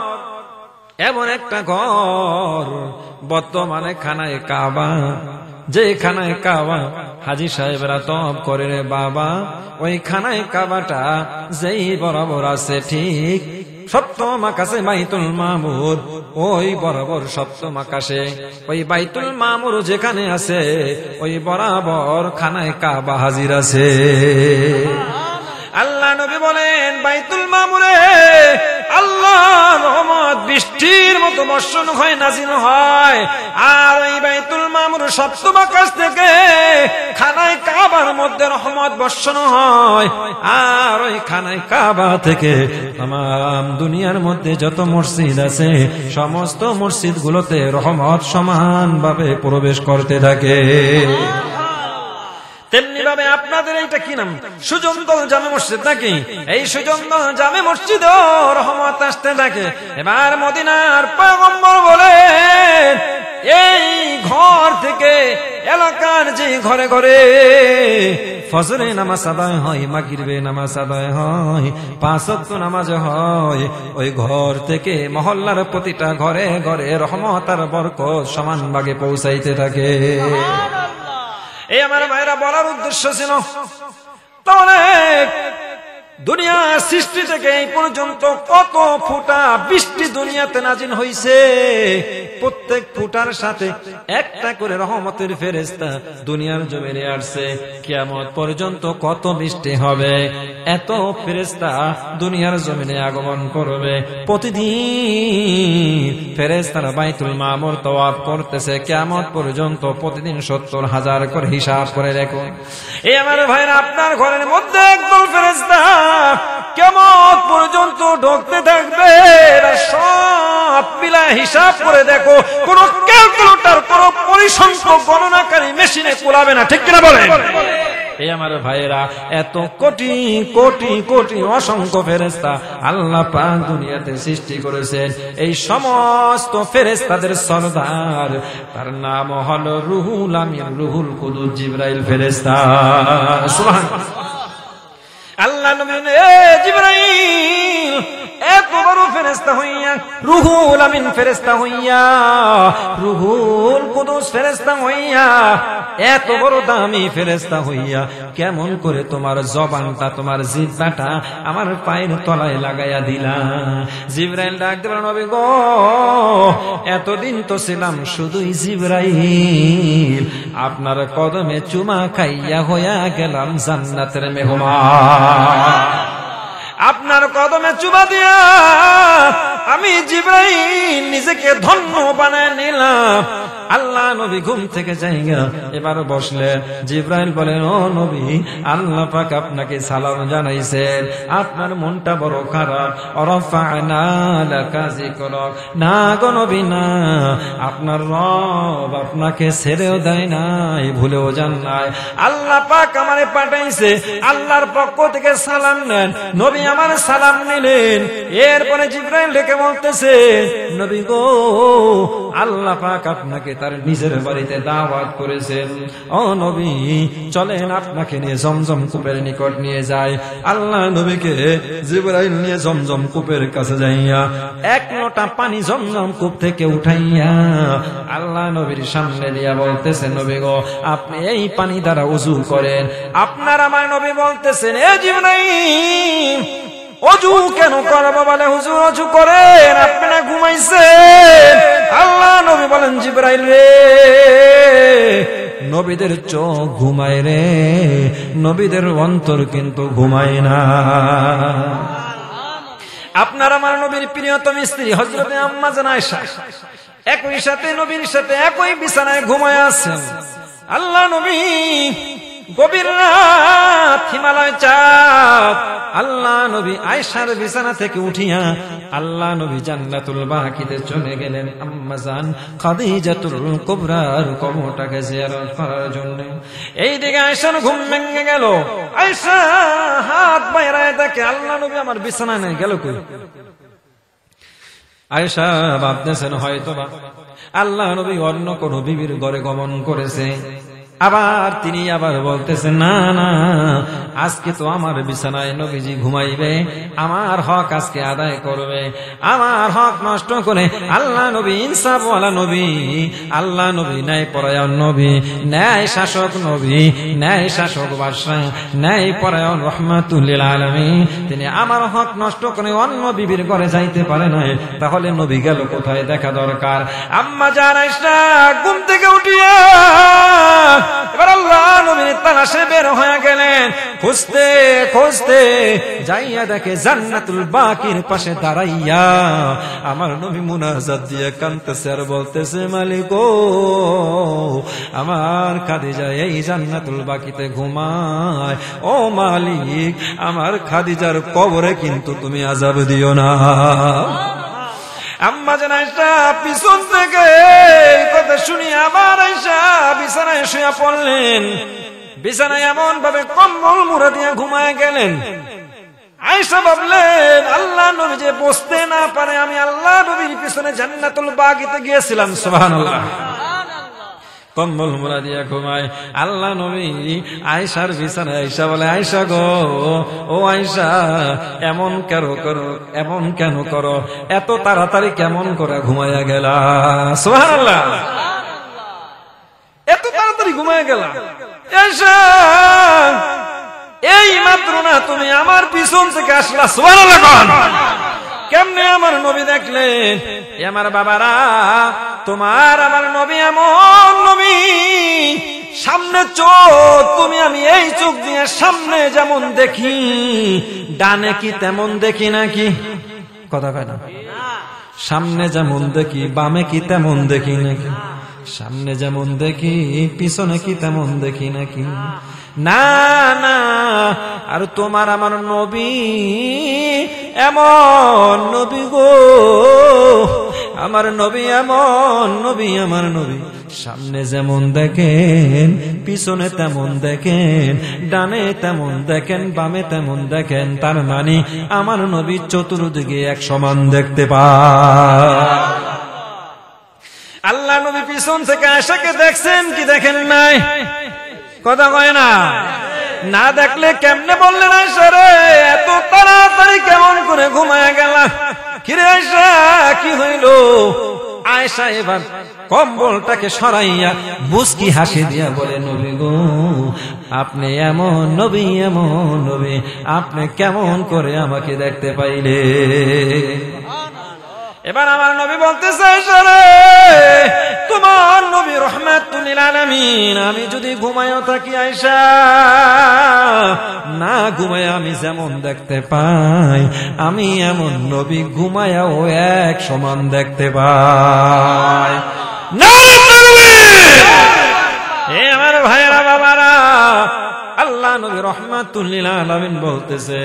এমন একটা ঘর, বর্তমানে খানায় কাবা, যে খানায় কাবা হাজী সাহেবরা তওয়াফ করে রে বাবা, ওই খানায় কাবাটা যেই বরাবর আছে ঠিক সপ্তম আকাশে বাইতুল মামুর, ওই বরাবর সপ্তম আকাশে ওই বাইতুল মামুর যেখানে আছে ওই বরাবর খানায় কাবা হাজির আছে। আল্লাহ নবী বলেন বাইতুল মামুরে আল্লাহর রহমত বৃষ্টির মতো বর্ষণ হয়, নাজিল হয়। আর ওই বাইতুল মামুর সপ্তম আকাশ থেকে খানায় কাবার মধ্যে রহমত বর্ষণ হয়। আর ওই খানায় কাবা থেকে তামাম দুনিয়ার মধ্যে যত মসজিদ আছে সমস্ত মসজিদ গুলোতে রহমত সমানভাবে প্রবেশ করতে থাকে। তেমনি ভাবে আপনাদের এইটা কি নাম? সুজনদল জামে মসজিদ নাকি? এই সুজনদল জামে মসজিদও রহমত আসতে থাকে। এবার মদিনার পয়গম্বর বলেন এই ঘর থেকে এলাকার যে ঘরে ঘরে ফজরে নামাজ আদায় হয়, মাগরিবে নামাজ আদায় হয়, 5 ওয়াক্ত নামাজ হয়, ওই ঘর থেকে মহল্লার প্রতিটা ঘরে ঘরে রহমত আর বরকত সমান ভাগে পৌঁছাইতে থাকে। এই আমার ভাইরা বলার উদ্দেশ্য ছিল তাহলে দুনিয়ার সৃষ্টি থেকে এই পর্যন্ত কত ফোঁটা বৃষ্টি দুনিয়াতে নাজিল হইছে, প্রত্যেক ফোঁটার সাথে একটা করে রহমতের ফেরেশতা দুনিয়ার জমিনে আসছে। কিয়ামত পর্যন্ত কত বৃষ্টি হবে, এত ফেরেশতা দুনিয়ার জমিনে আগমন করবে। প্রতিদিন ফেরেশতারা বাইতুল মামুর তওয়াফ করতেছে। কিয়ামত পর্যন্ত প্রতিদিন 70,000 করে হিসাব করে দেখুন। এই আমার ভাইরা, আপনার ঘরের মধ্যে একদল ফেরেশতা কিয়ামত পর্যন্ত ঢুকতে থাকবে। সব মিলায় হিসাব করে দেখো, কোন ক্যালকুলেটর, কোন পরিসংখ্যক গণনাকারী মেশিনে কুলাবে না, ঠিক কিনা বলেন? এই আমার ভাইয়েরা, এত কোটি কোটি কোটি অসংখ্য ফেরেশতা আল্লাহ পাক দুনিয়াতে সৃষ্টি করেছেন। এই সমস্ত ফেরেশতাদের সরদার, তার নাম হলো রুহুল আমিন, রুহুল কুদুস জিবরাইল ফেরেশতা। সুবহানাল্লাহ। আল্লাহ নবী জিবরাইল এত বড় ফেরেশতা হইয়া, রুহুল আমিন ফেরেশতা হইয়া, রুহুল কুদুস ফেরেশতা হইয়া, এত বড় দামি ফেরেশতা হইয়া কেমন করে তোমার জবানটা, তোমার জিহ্বাটা আমার পায়ের তলায় লাগাইয়া দিলা? জিবরাইল ডাক দিলেন, নবী গো, এতদিন তো ছিলাম শুধুই জিবরাইল, আপনার কদমে চুমা খাইয়া হইয়া গেলাম জান্নাতের মেহমান। আপনার কদমে চুমা দিয়া আমি জিবরাইল নিজেকে ধন্য বানায় নিলাম। আল্লাহ নবী ঘুম থেকে যাইগা এবার বসলেন। জিবরাইল বলেন, ও নবী, আল্লাহ পাক আপনাকে সালাম জানাইছেন, আপনার মনটা বড় খারাপ। রফা'না লাকা যিকরাক, না গো নবী না, আপনার রব আপনাকে ছেড়েও দেয় নাই, ভুলেও যান নাই। আল্লাহ পাক আমারে পাঠাইছে, আল্লাহর পক্ষ থেকে সালাম নেন। নবী আমার সালাম নিলেন। এরপরে জিবরাইল ডেকে বলতেছে, নবী গো, আল্লাহ পাক আপনাকে তার নিজের বাড়িতে দাওয়াত করেছেন। ও নবী, চলেন আপনাকে নিয়ে জমজম কূপের নিকট নিয়ে যায়। আল্লাহ নবীকে জিবরাইল নিয়ে জমজম কূপের কাছে যাইয়া এক লোটা পানি জমজম কূপ থেকে উঠাইয়া আল্লাহ নবীর সামনে দিয়া বলতেছে, নবী গো, আপনি এই পানি দ্বারা ওযু করেন। আপনার আমার নবী বলতেছেন, এ জিবরাইল, অজু কেন করবো? বলে, হুজুর অজু করেন, আপনি না ঘুমাইছেন। আল্লাহ নবী বলেন, জিবরাইল রে, নবীদের চোখ ঘুমায় রে, নবীদের অন্তর কিন্তু ঘুমায় না। আপনার আমার নবীর প্রিয়তম স্ত্রী হযরত আম্মা জান আয়েশা একই সাথে নবীর সাথে একই বিছানায় ঘুমায় আছেন। আল্লাহ নবী গভীর রাত, হিমালয় চাঁদ, আল্লাহ নবী আয়েশার বিছানা থেকে উঠিয়া আল্লাহ নবী জান্নাতুল বাকিতে চলে গেলেন আম্মা জান খাদিজাতুল কুবরার কবরটাকে জিয়ারত করার জন্য। এইদিকে আয়েশার ঘুম ভেঙে গেল। আয়েশা হাত বাইরায় দেখে, আল্লাহ নবী আমার বিছানায় নেই, গেল কই? আয়েশা ভাবতেছেন হয়তো বা আল্লাহ নবী অন্য কোন বিবির ঘরে গমন করেছে। আবার তিনি আবার বলতেছেন, না না, আজকে তো আমার বিছানায় নবীজি ঘুমাইবে, আমার হক আজকে আদায় করবে। আমার হক নষ্ট করে আল্লাহ নবী ইনসাফওয়ালা নবী, আল্লাহ নবী ন্যায় পরায়ণ নবী, ন্যায় শাসক নবী, ন্যায় শাসক বাদশা, ন্যায় পরায়ণ রহমাতুল লিল আলামিন, তিনি আমার হক নষ্ট করে অন্য বিবির ঘরে যাইতে পারে নাই। তাহলে নবী গেল কোথায় দেখা দরকার। আম্মা জান আয়েশা ঘুম থেকে উঠিয়া এবার আল্লাহ নবীর তালাশে বের হয়ে গেলেন। খুঁজতে খুঁজতে যাইয়া দেখে জান্নাতুল বাকির পাশে দাঁড়াইয়া আমার নবী মুনাজাত দিয়ে কাঁদতেছে আর বলতেছে, মালিক ও, আমার খাদিজা এই জান্নাতুল বাকিতে ঘুমায়। ও মালিক, আমার খাদিজার কবরে কিন্তু তুমি আযাব দিও না। আম্মা জান আয়েশা পিছন থেকে কথা শুনি আবার আয়েশা বিছানায় শুয়ে পড়লেন। বিছানায় এমন ভাবে কম্বল মুড়া দিয়ে ঘুমায় গেলেন। আয়েশা ভাবলেন, আল্লাহ নবী যে বসতে না পারে, আমি আল্লাহ নবীর পিছনে জান্নাতুল বাকিতে গিয়েছিলাম। সুবহানাল্লাহ। কম্বল মুড়া দিয়া ঘুমায় আল্লাহ নবী আয়েশার বিছানায়। আয়েশা বলে, আয়েশা গো, ও আয়েশা, এমন কেন করো, এমন কেন করো, এত তাড়াতাড়ি কেমন করে ঘুমাইয়া গেলা? সুবহানাল্লাহ। এত তাড়াতাড়ি ঘুমাইয়া গেলা? আয়েশা এই মাত্র না তুমি আমার পিছন থেকে আসলা, সুবহানাল্লাহ। কেমনে আমার নবী দেখলেন? আমার বাবারা, তোমার আমার নবী এমন নবী, সামনে চোখ, তুমি আমি এই চোখ দিয়ে সামনে যেমন দেখি, ডানে কি তেমন দেখি নাকি? কথা কয় না? সামনে যেমন দেখি, বামে কি তেমন দেখি নাকি? সামনে যেমন দেখি, পিছনে কি তেমন দেখি নাকি? না না, আর তোমার আমার নবী এমন নবী গো, আমার নবী এমন নবী, আমার নবী সামনে যেমন দেখেন, পিছনে তেমন দেখেন, ডানে তেমন দেখেন, বামে তেমন দেখেন। তার মানে আমার নবী চতুর্দিকে এক সমান দেখতে পায়। আল্লাহ নবী পিছন থেকে আয়েশাকে দেখছেন কি দেখেন নাই? কথা কয় না? না দেখলে কেমনে বললেন আয়েশা রে এত তাড়াতাড়ি কেমন করে ঘুমায় গেলা? কিরে আয়েশা কি হইল? আয়েশা এবার কম্বলটাকে সরাইয়া মুস্কি হাসি দিয়া বলে, নবী গো, আপনি এমন নবী, এমন নবী, আপনি কেমন করে আমাকে দেখতে পাইলে? এবার আমার নবী বলতেছে, আয়েশা রে তোমার নবী রাহমাতুল লিল আলামিন, আমি যদি ঘুমায়ও থাকি আয়েশা, না ঘুমায় আমি যেমন দেখতে পাই, আমি এমন নবী ঘুমায়াও এক সমান দেখতে পাই। না এ আমার ভাইরা বাবারা, আল্লাহ নবী রাহমাতুল লিল আলামিন বলতেছে,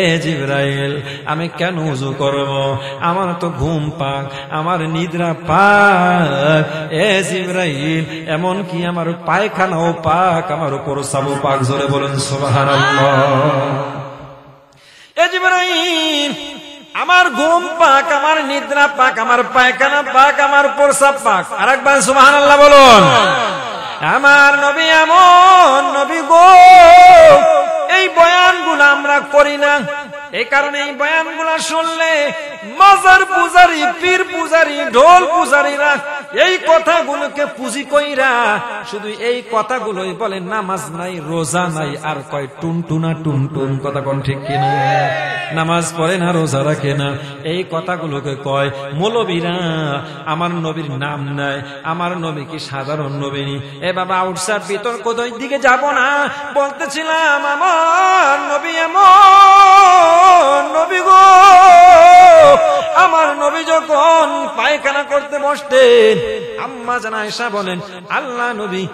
এ জিবরাইল, আমি কেন ওযু করব? আমার তো ঘুম পাক, আমার নিদ্রা পাক। এ জিবরাইল, এমন কি আমার পায়খানাও পাক, আমার প্রস্রাবও পাক। জোরে বলেন সুবহানাল্লাহ। এ জিবরাইল, আমার ঘুম পাক, আমার নিদ্রা পাক, আমার পায়খানা পাক, আমার প্রস্রাব পাক। আরেকবার সুবহানাল্লাহ বলুন। আমার নবী এমন নবী গো, এই বয়ানগুলো আমরা করি না, এই কারণে এই বয়ানগুলো শুনলে মাজার পূজারী, পীর পূজারী, ঢোল পূজারীরা এই কথাগুলোকে পুঁজি কইরা শুধু এই কথাগুলোই বলে, নামাজ নাই, রোজা নাই, আর কয় টুনটুনা টুনটুন। কথা কোন ঠিক কিনা? নামাজ পড়ে না, রোজা রাখে না, এই কথাগুলোকে কয় মৌলবীরা। আমার নবীর নাম নাই, আমার নবী কি সাধারণ নবী? এ বাবা, আউটসাইড বিতর্ক দিকে যাব না, বলতেছিলাম আমার নবী এমন নবী গো, আমার নবী যখন পায়খানা করতে বসতেন, আম্মা জান আয়েশা বলেন, আল্লাহ নবী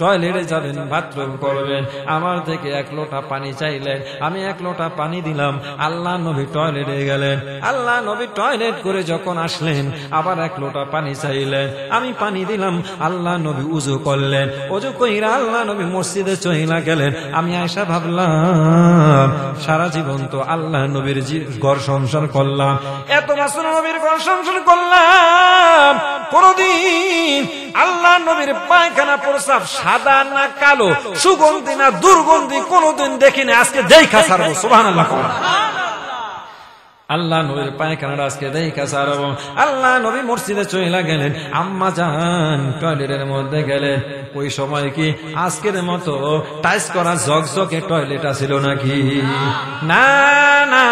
টয়লেটে যাবেন, বাথরুম করবেন, আমার থেকে এক লোটা পানি চাইলেন, আমি এক লোটা পানি দিলাম। আল্লাহ নবী টয়লেটে গেলেন, আল্লাহ নবী টয়লেট করে যখন আসলেন, আবার এক লোটা পানি চাইলেন, আমি পানি দিলাম। আল্লাহ নবী উযু করলেন, উযু কইরা আল্লাহ নবী মসজিদে চইলা গেলেন। আমি আয়েশা ভাবলাম, সারা জীবন তো আল্লাহ নবীর ঘর সংসার করলাম, এত বছর নবীর ঘর সংসার করলাম, কোনদিন আল্লাহ নবীর পায়খানা প্রস্রাব সাদা না কালো, সুগন্ধি না দুর্গন্ধি কোনদিন দেখিনি, আজকে দেখা ছাড়বো। সুবহানাল্লাহ। আল্লাহ নবীর পায়খানাটা আজকে দেখা ছাড়বো। আল্লাহ নবী মসজিদে চলে গেলেন, আম্মা জান টয়লেটের মধ্যে গেলেন। ওই সময় কি আজকের মতো টাইস করা ঝকঝকে টয়লেট ছিল নাকি? না না,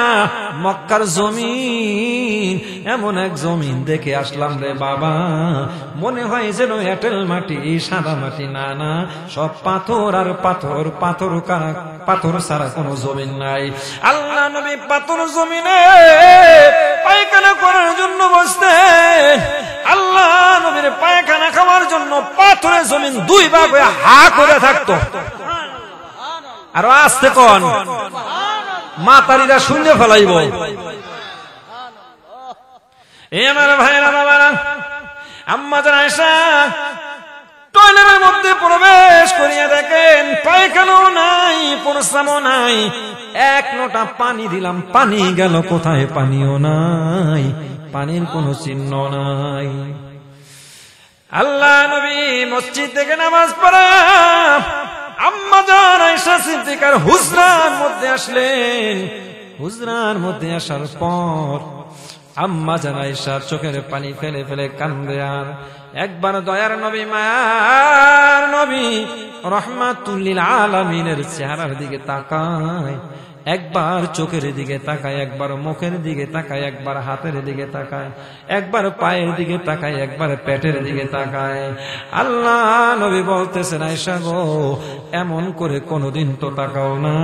মক্কার জমিন এমন এক জমিন দেখে আসলাম রে বাবা, মনে হয় যেন এঁটেল মাটি, সাদা মাটি। না না, সব পাথর আর পাথর, পাথর পাথর ছাড়া কোনো জমিন নাই। আল্লাহ নবী পাথর জমিনে পায়খানা করার জন্য বসতেন। আল্লাহ নবীর পায়খানা খাওয়ার জন্য পাথরের জমিন দুই ভাগ হয়ে হা করে থাকতো। আর আসতে কোন মাতারিরা শূন্য ফেলাইব। এই আমার ভাইরা বাবারা, আম্মা জান আয়েশা টয়লেটের মধ্যে প্রবেশ করিয়া দেখেন পায়খানাও নাই, প্রস্রাবও নাই। এক লোটা পানি দিলাম, পানি গেল কোথায়? পানিও নাই, পানির কোনো চিহ্ন নাই। আল্লাহ নবী মসজিদ থেকে নামাজ পড়া আম্মা জান আয়েশা সিদ্দিকার হুজরার মধ্যে আসলেন। হুজরার মধ্যে আসার পর আম্মা জান আয়েশা চোখের পানি ফেলে ফেলে কান্দে। আর একবার দয়ার নবী মায়ার নবী রাহমাতুল লিল আলামিনের চেহারার দিকে তাকায়, একবার চোখের দিকে তাকায়, একবার মুখের দিকে তাকায়, একবার হাতের দিকে তাকায়, একবার পায়ের দিকে তাকায়, একবার পেটের দিকে তাকায়। আল্লাহ নবী বলতেছেন, আয়েশা গো, এমন করে কোনোদিন তো তাকাও না,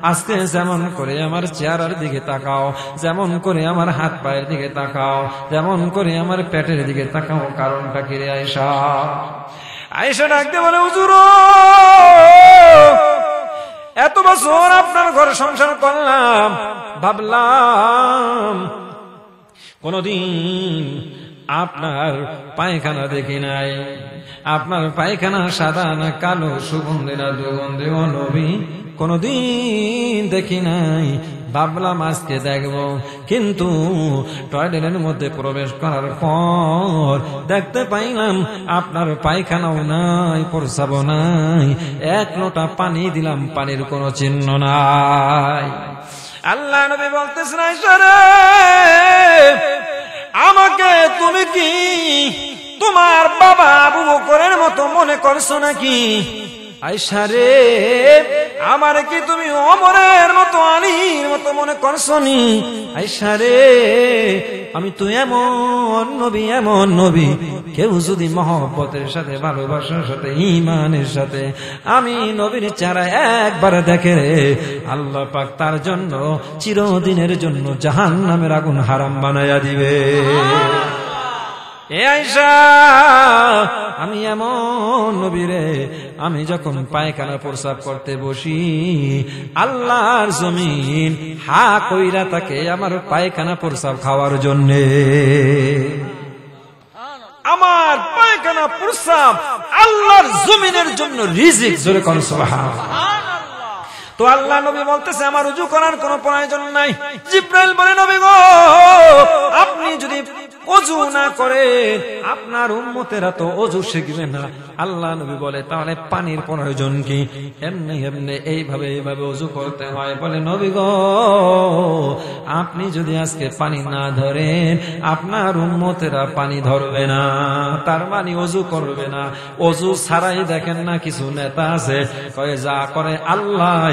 আজকে যেমন করে আমার চেহারার দিকে তাকাও, যেমন করে আমার হাত পায়ের দিকে তাকাও, যেমন করে আমার পেটের দিকে তাকাও, কারণটা কি রে আয়েশা? আয়েশা ডাকতে বলে, হুজুর এত বছর আপনার ঘরে সংসার করলাম, ভাবলাম কোনদিন আপনার পায়খানা দেখি নাই, আপনার পায়খানা সাদা না কালো, সুগন্ধি না দুর্গন্ধি, ও নবী কোনদিন দেখি নাই। ভাবলাম আজকে দেখবো, কিন্তু টয়লেটের মধ্যে প্রবেশ করার পর দেখতে পাইলাম আপনার পায়খানাও নাই, প্রস্রাবও নাই, এক লোটা পানি দিলাম, পানির কোনো চিহ্ন নাই। আল্লাহ নবী বলতেছেন, আয়েশা রে, আমাকে তুমি কি তোমার বাবা আবু বকরের মতো মনে করছো নাকি? আয়েশা রে, আমার কি তুমি ওমরের মতো, আলীর মতো মনে করছো নি? আয়েশা রে, আমি তো এমন নবী, কেউ যদি মহব্বতের সাথে, ভালোবাসার সাথে, ঈমানের সাথে আমি নবীর চেহারা একবার দেখে রে, আল্লাহ পাক তার জন্য চিরদিনের জন্য জাহান্নামের আগুন হারাম বানায়া দিবে। এ আয়েশা, আমি এমন নবী রে, আমি যখন পায়খানা প্রস্রাব করতে বসি, আল্লাহর জমিন হা কইরা থাকে আমার পায়খানা প্রস্রাব খাওয়ার জন্যে। আমার পায়খানা প্রস্রাব আল্লাহর জমিনের জন্য রিজিক। জোরে কোন সুবহানাল্লাহ। তো আল্লাহ নবী বলতেছে, আমার ওযু করার কোনো প্রয়োজন নাই। জিবরাইল বলে, নবী গো, আপনি যদি ওযু না করে আপনার উম্মতেরা তো ওযু শিখবে না। আল্লাহ নবী বলে, তাহলে পানির প্রয়োজন কি? এমনি এমনি এইভাবে ওযু করতে হয়। বলে, নবী গো, আপনি যদি আজকে পানি না ধরেন আপনার উম্মতেরা পানি ধরবে না, তার মানে ওযু করবে না। ওযু ছাড়াই দেখেন না কিছু নেতা আছে, কয়ে যা করে আল্লাহ,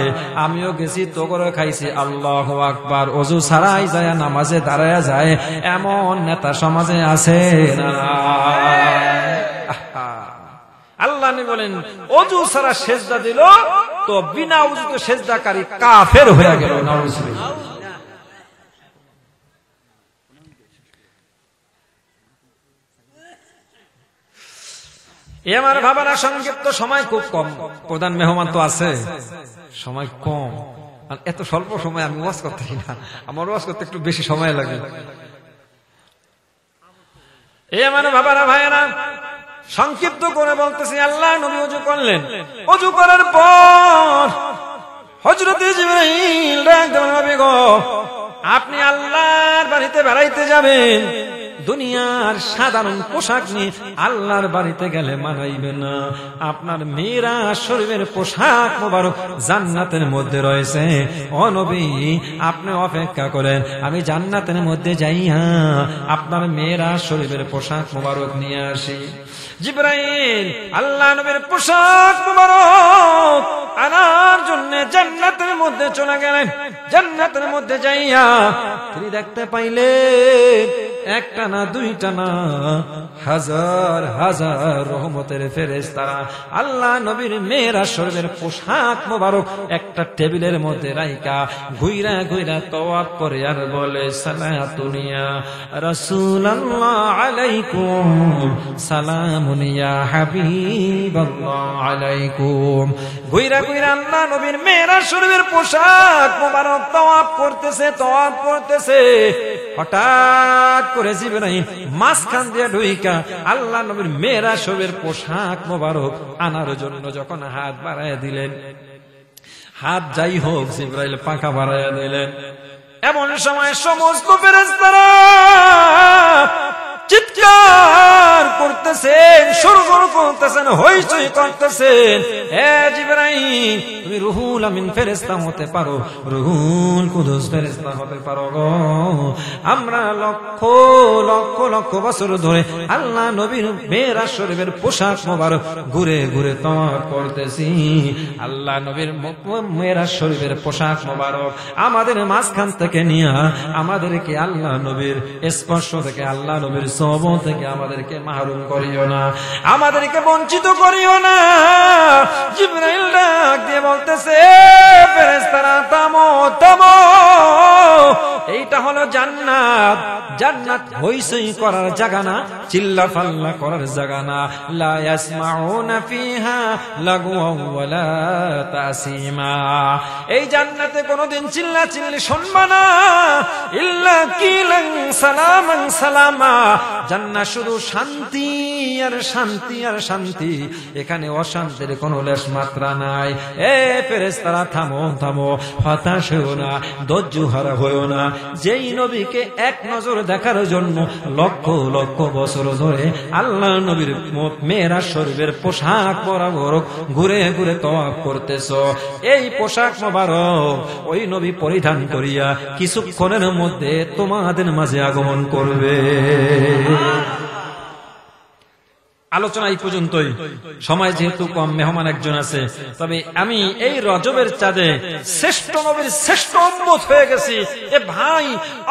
আমিও গেছি তো করে খাইছি, আল্লাহু আকবার, ওযু ছাড়াই যায় নামাজে দাঁড়ায়া যায়, এমন নেতা সমাজে আছে না? আল্লাহ বলেন, ওযু ছাড়া সেজদা দিল তো বিনা ওযুতে সেজদাকারী কাফের হয়ে গেল। নাউযুবিল্লাহ। আমার ভাবারা, সংক্ষিপ্ত সময় খুব কম, প্রধান মেহমান তো আছে, সময় কম, আর এত স্বল্প সময় আমি ওয়াজ করতে না, আমার ওয়াজ করতে একটু বেশি সময় লাগে। আমার ভাবারা, ভাইয়েরা, সংক্ষিপ্ত করে বলতেছি, আল্লাহ নবী ওযু করলেন। ওযু করার পর হযরত জিবরাইল ডাক দেন, নবী গো, আপনি আল্লাহর বাড়িতে বেড়াইতে যাবেন, দুনিয়ার সাধারণ পোশাক নিয়ে আল্লাহর বাড়িতে গেলে মানাইবে না। আপনার মেয়েরা শরীরের পোশাক মোবারক জান্নাতের মধ্যে রয়েছে। ও নবী, আপনি অপেক্ষা করেন, আমি জান্নাতের মধ্যে যাইয়া আপনার মেয়েরা শরীরের পোশাক মোবারক নিয়ে আসি। জিবরাইল আল্লাহ নবীর পোশাক মোবারক আনার জন্য জান্নাতের মধ্যে চলে গেলেন। জান্নাতের মধ্যে যাইয়া তিনি দেখতে পাইলেন, একটা না দুইটা না, হাজার হাজার রহমতের ফেরেশতারা আল্লাহ নবীর মেয়েরা শরীরের পোশাক মোবারক একটা টেবিলের মধ্যে রাইকা ঘুইরা ঘুইরা তওয়াফ করে আর বলে, সালাতুন ইয়া রাসূলুল্লাহ আলাইকুম, সালামুন ইয়া হাবিবাল্লাহ আলাইকুম। ঘুইরা ঘুইরা আল্লাহ নবীর মেয়েরা শরীরের পোশাক মোবারক তওয়াফ করতেছে। হঠাৎ করে জিবরাইল মাঝখান দিয়ে ঢুইকা আল্লাহ নবীর মেয়েরা শরীরের পোশাক মোবারক আনার জন্য যখন হাত বাড়াইয়া দিলেন, হাত যাই হোক জিবরাইল পাখা বাড়াইয়া দিলেন। এমন সময় সমস্ত ফেরেশতারা চিৎকার করতেছেন, সুরগুল করতেছেন, হইচই করতেছেন, হে জিবরাইল, তুমি তুমি রুহুল আমিন ফেরেশতা হতে পারো, রুহুল কুদুস ফেরেশতা হতে পারো গো। আমরা লক্ষ লক্ষ লক্ষ বছর ধরে আল্লাহ নবীর মেরাজ শরীফের পোশাক মোবারক ঘুরে ঘুরে তওয়াফ করতেছি। আল্লাহ নবীর মেরাজ শরীফের পোশাক মোবারক আমাদের মাঝখান থেকে নিয়ে আমাদেরকে আল্লাহ নবীর স্পর্শ থেকে, আল্লাহ নবীর সোহবত থেকে আমাদেরকে মাহরুম করিও না, আমাদেরকে বঞ্চিত করিও না। জিবরাইল ডাক দিয়ে বলতেছে, ফেরেশতারা থামো থামো, এইটা হলো জান্নাত। জান্নাত হইচই করার জায়গা না, চিল্লা ফাল্লা করার জায়গা না। লা ইয়াসমাউনা ফিহা লাগওয়ান ওয়ালা তাসিমা। এই জান্নাতে কোনোদিন চিল্লা চিল্লি শুনবা না, ইল্লা কিলান সালামান সালামা। জান্নাত শুধু শান্তি আর শান্তি আর শান্তি, এখানে অশান্তির কোনো লেশ মাত্রা নাই। এ ফেরেশতারা থামো থামো, হতাশ হইও না, ধৈর্যহারা হইও না। যেই নবীকে এক নজর দেখার জন্য লক্ষ লক্ষ বছর ধরে আল্লাহ নবীর মেরাজ শরীফের পোশাক মোবারক ঘুরে ঘুরে তওয়াফ করতেছ, এই পোশাক মোবারক ওই নবী পরিধান করিয়া কিছুক্ষণের মধ্যে তোমাদের মাঝে আগমন করবে। আলোচনা এই পর্যন্তই, সময় যেহেতু কম, মেহমান একজন আছে। তবে আমি এই রজবের চাঁদে শ্রেষ্ঠ নবীর শ্রেষ্ঠ উম্মত হয়ে গেছি। এ ভাই,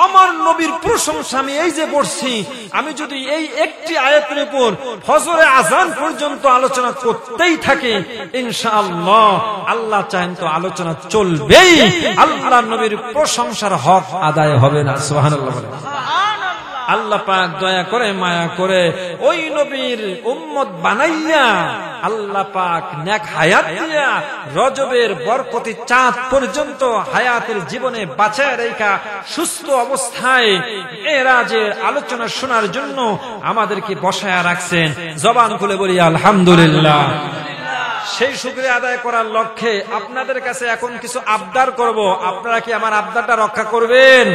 আমার নবীর প্রশংসা আমি এই যে পড়ছি, আমি যদি এই একটি আয়াতের উপর ফজরে আজান পর্যন্ত আলোচনা করতেই থাকি, ইনশাআল্লাহ আল্লাহ চাহেন তো আলোচনা চলবেই, আল্লাহ নবীর প্রশংসার হক আদায় হবে না। সুবহানাল্লাহ। আল্লাহ পাক দয়া করে মায়া করে ওই নবীর উম্মত বানাইয়া আল্লাহ পাক নেক হায়াত দিয়া রজবের বরকতি চাঁদ পর্যন্ত হায়াতের জীবনে বাঁচায় রেখা সুস্থ অবস্থায় মেরাজের আলোচনা শোনার জন্য আমাদেরকে বসায়া রাখছেন। জবান খুলে বলি আলহামদুলিল্লাহ। সেই শুকরিয়া আদায় করার লক্ষ্যে আপনাদের কাছে এখন কিছু আবদার করব, আপনারা কি আমার আবদারটা রক্ষা করবেন?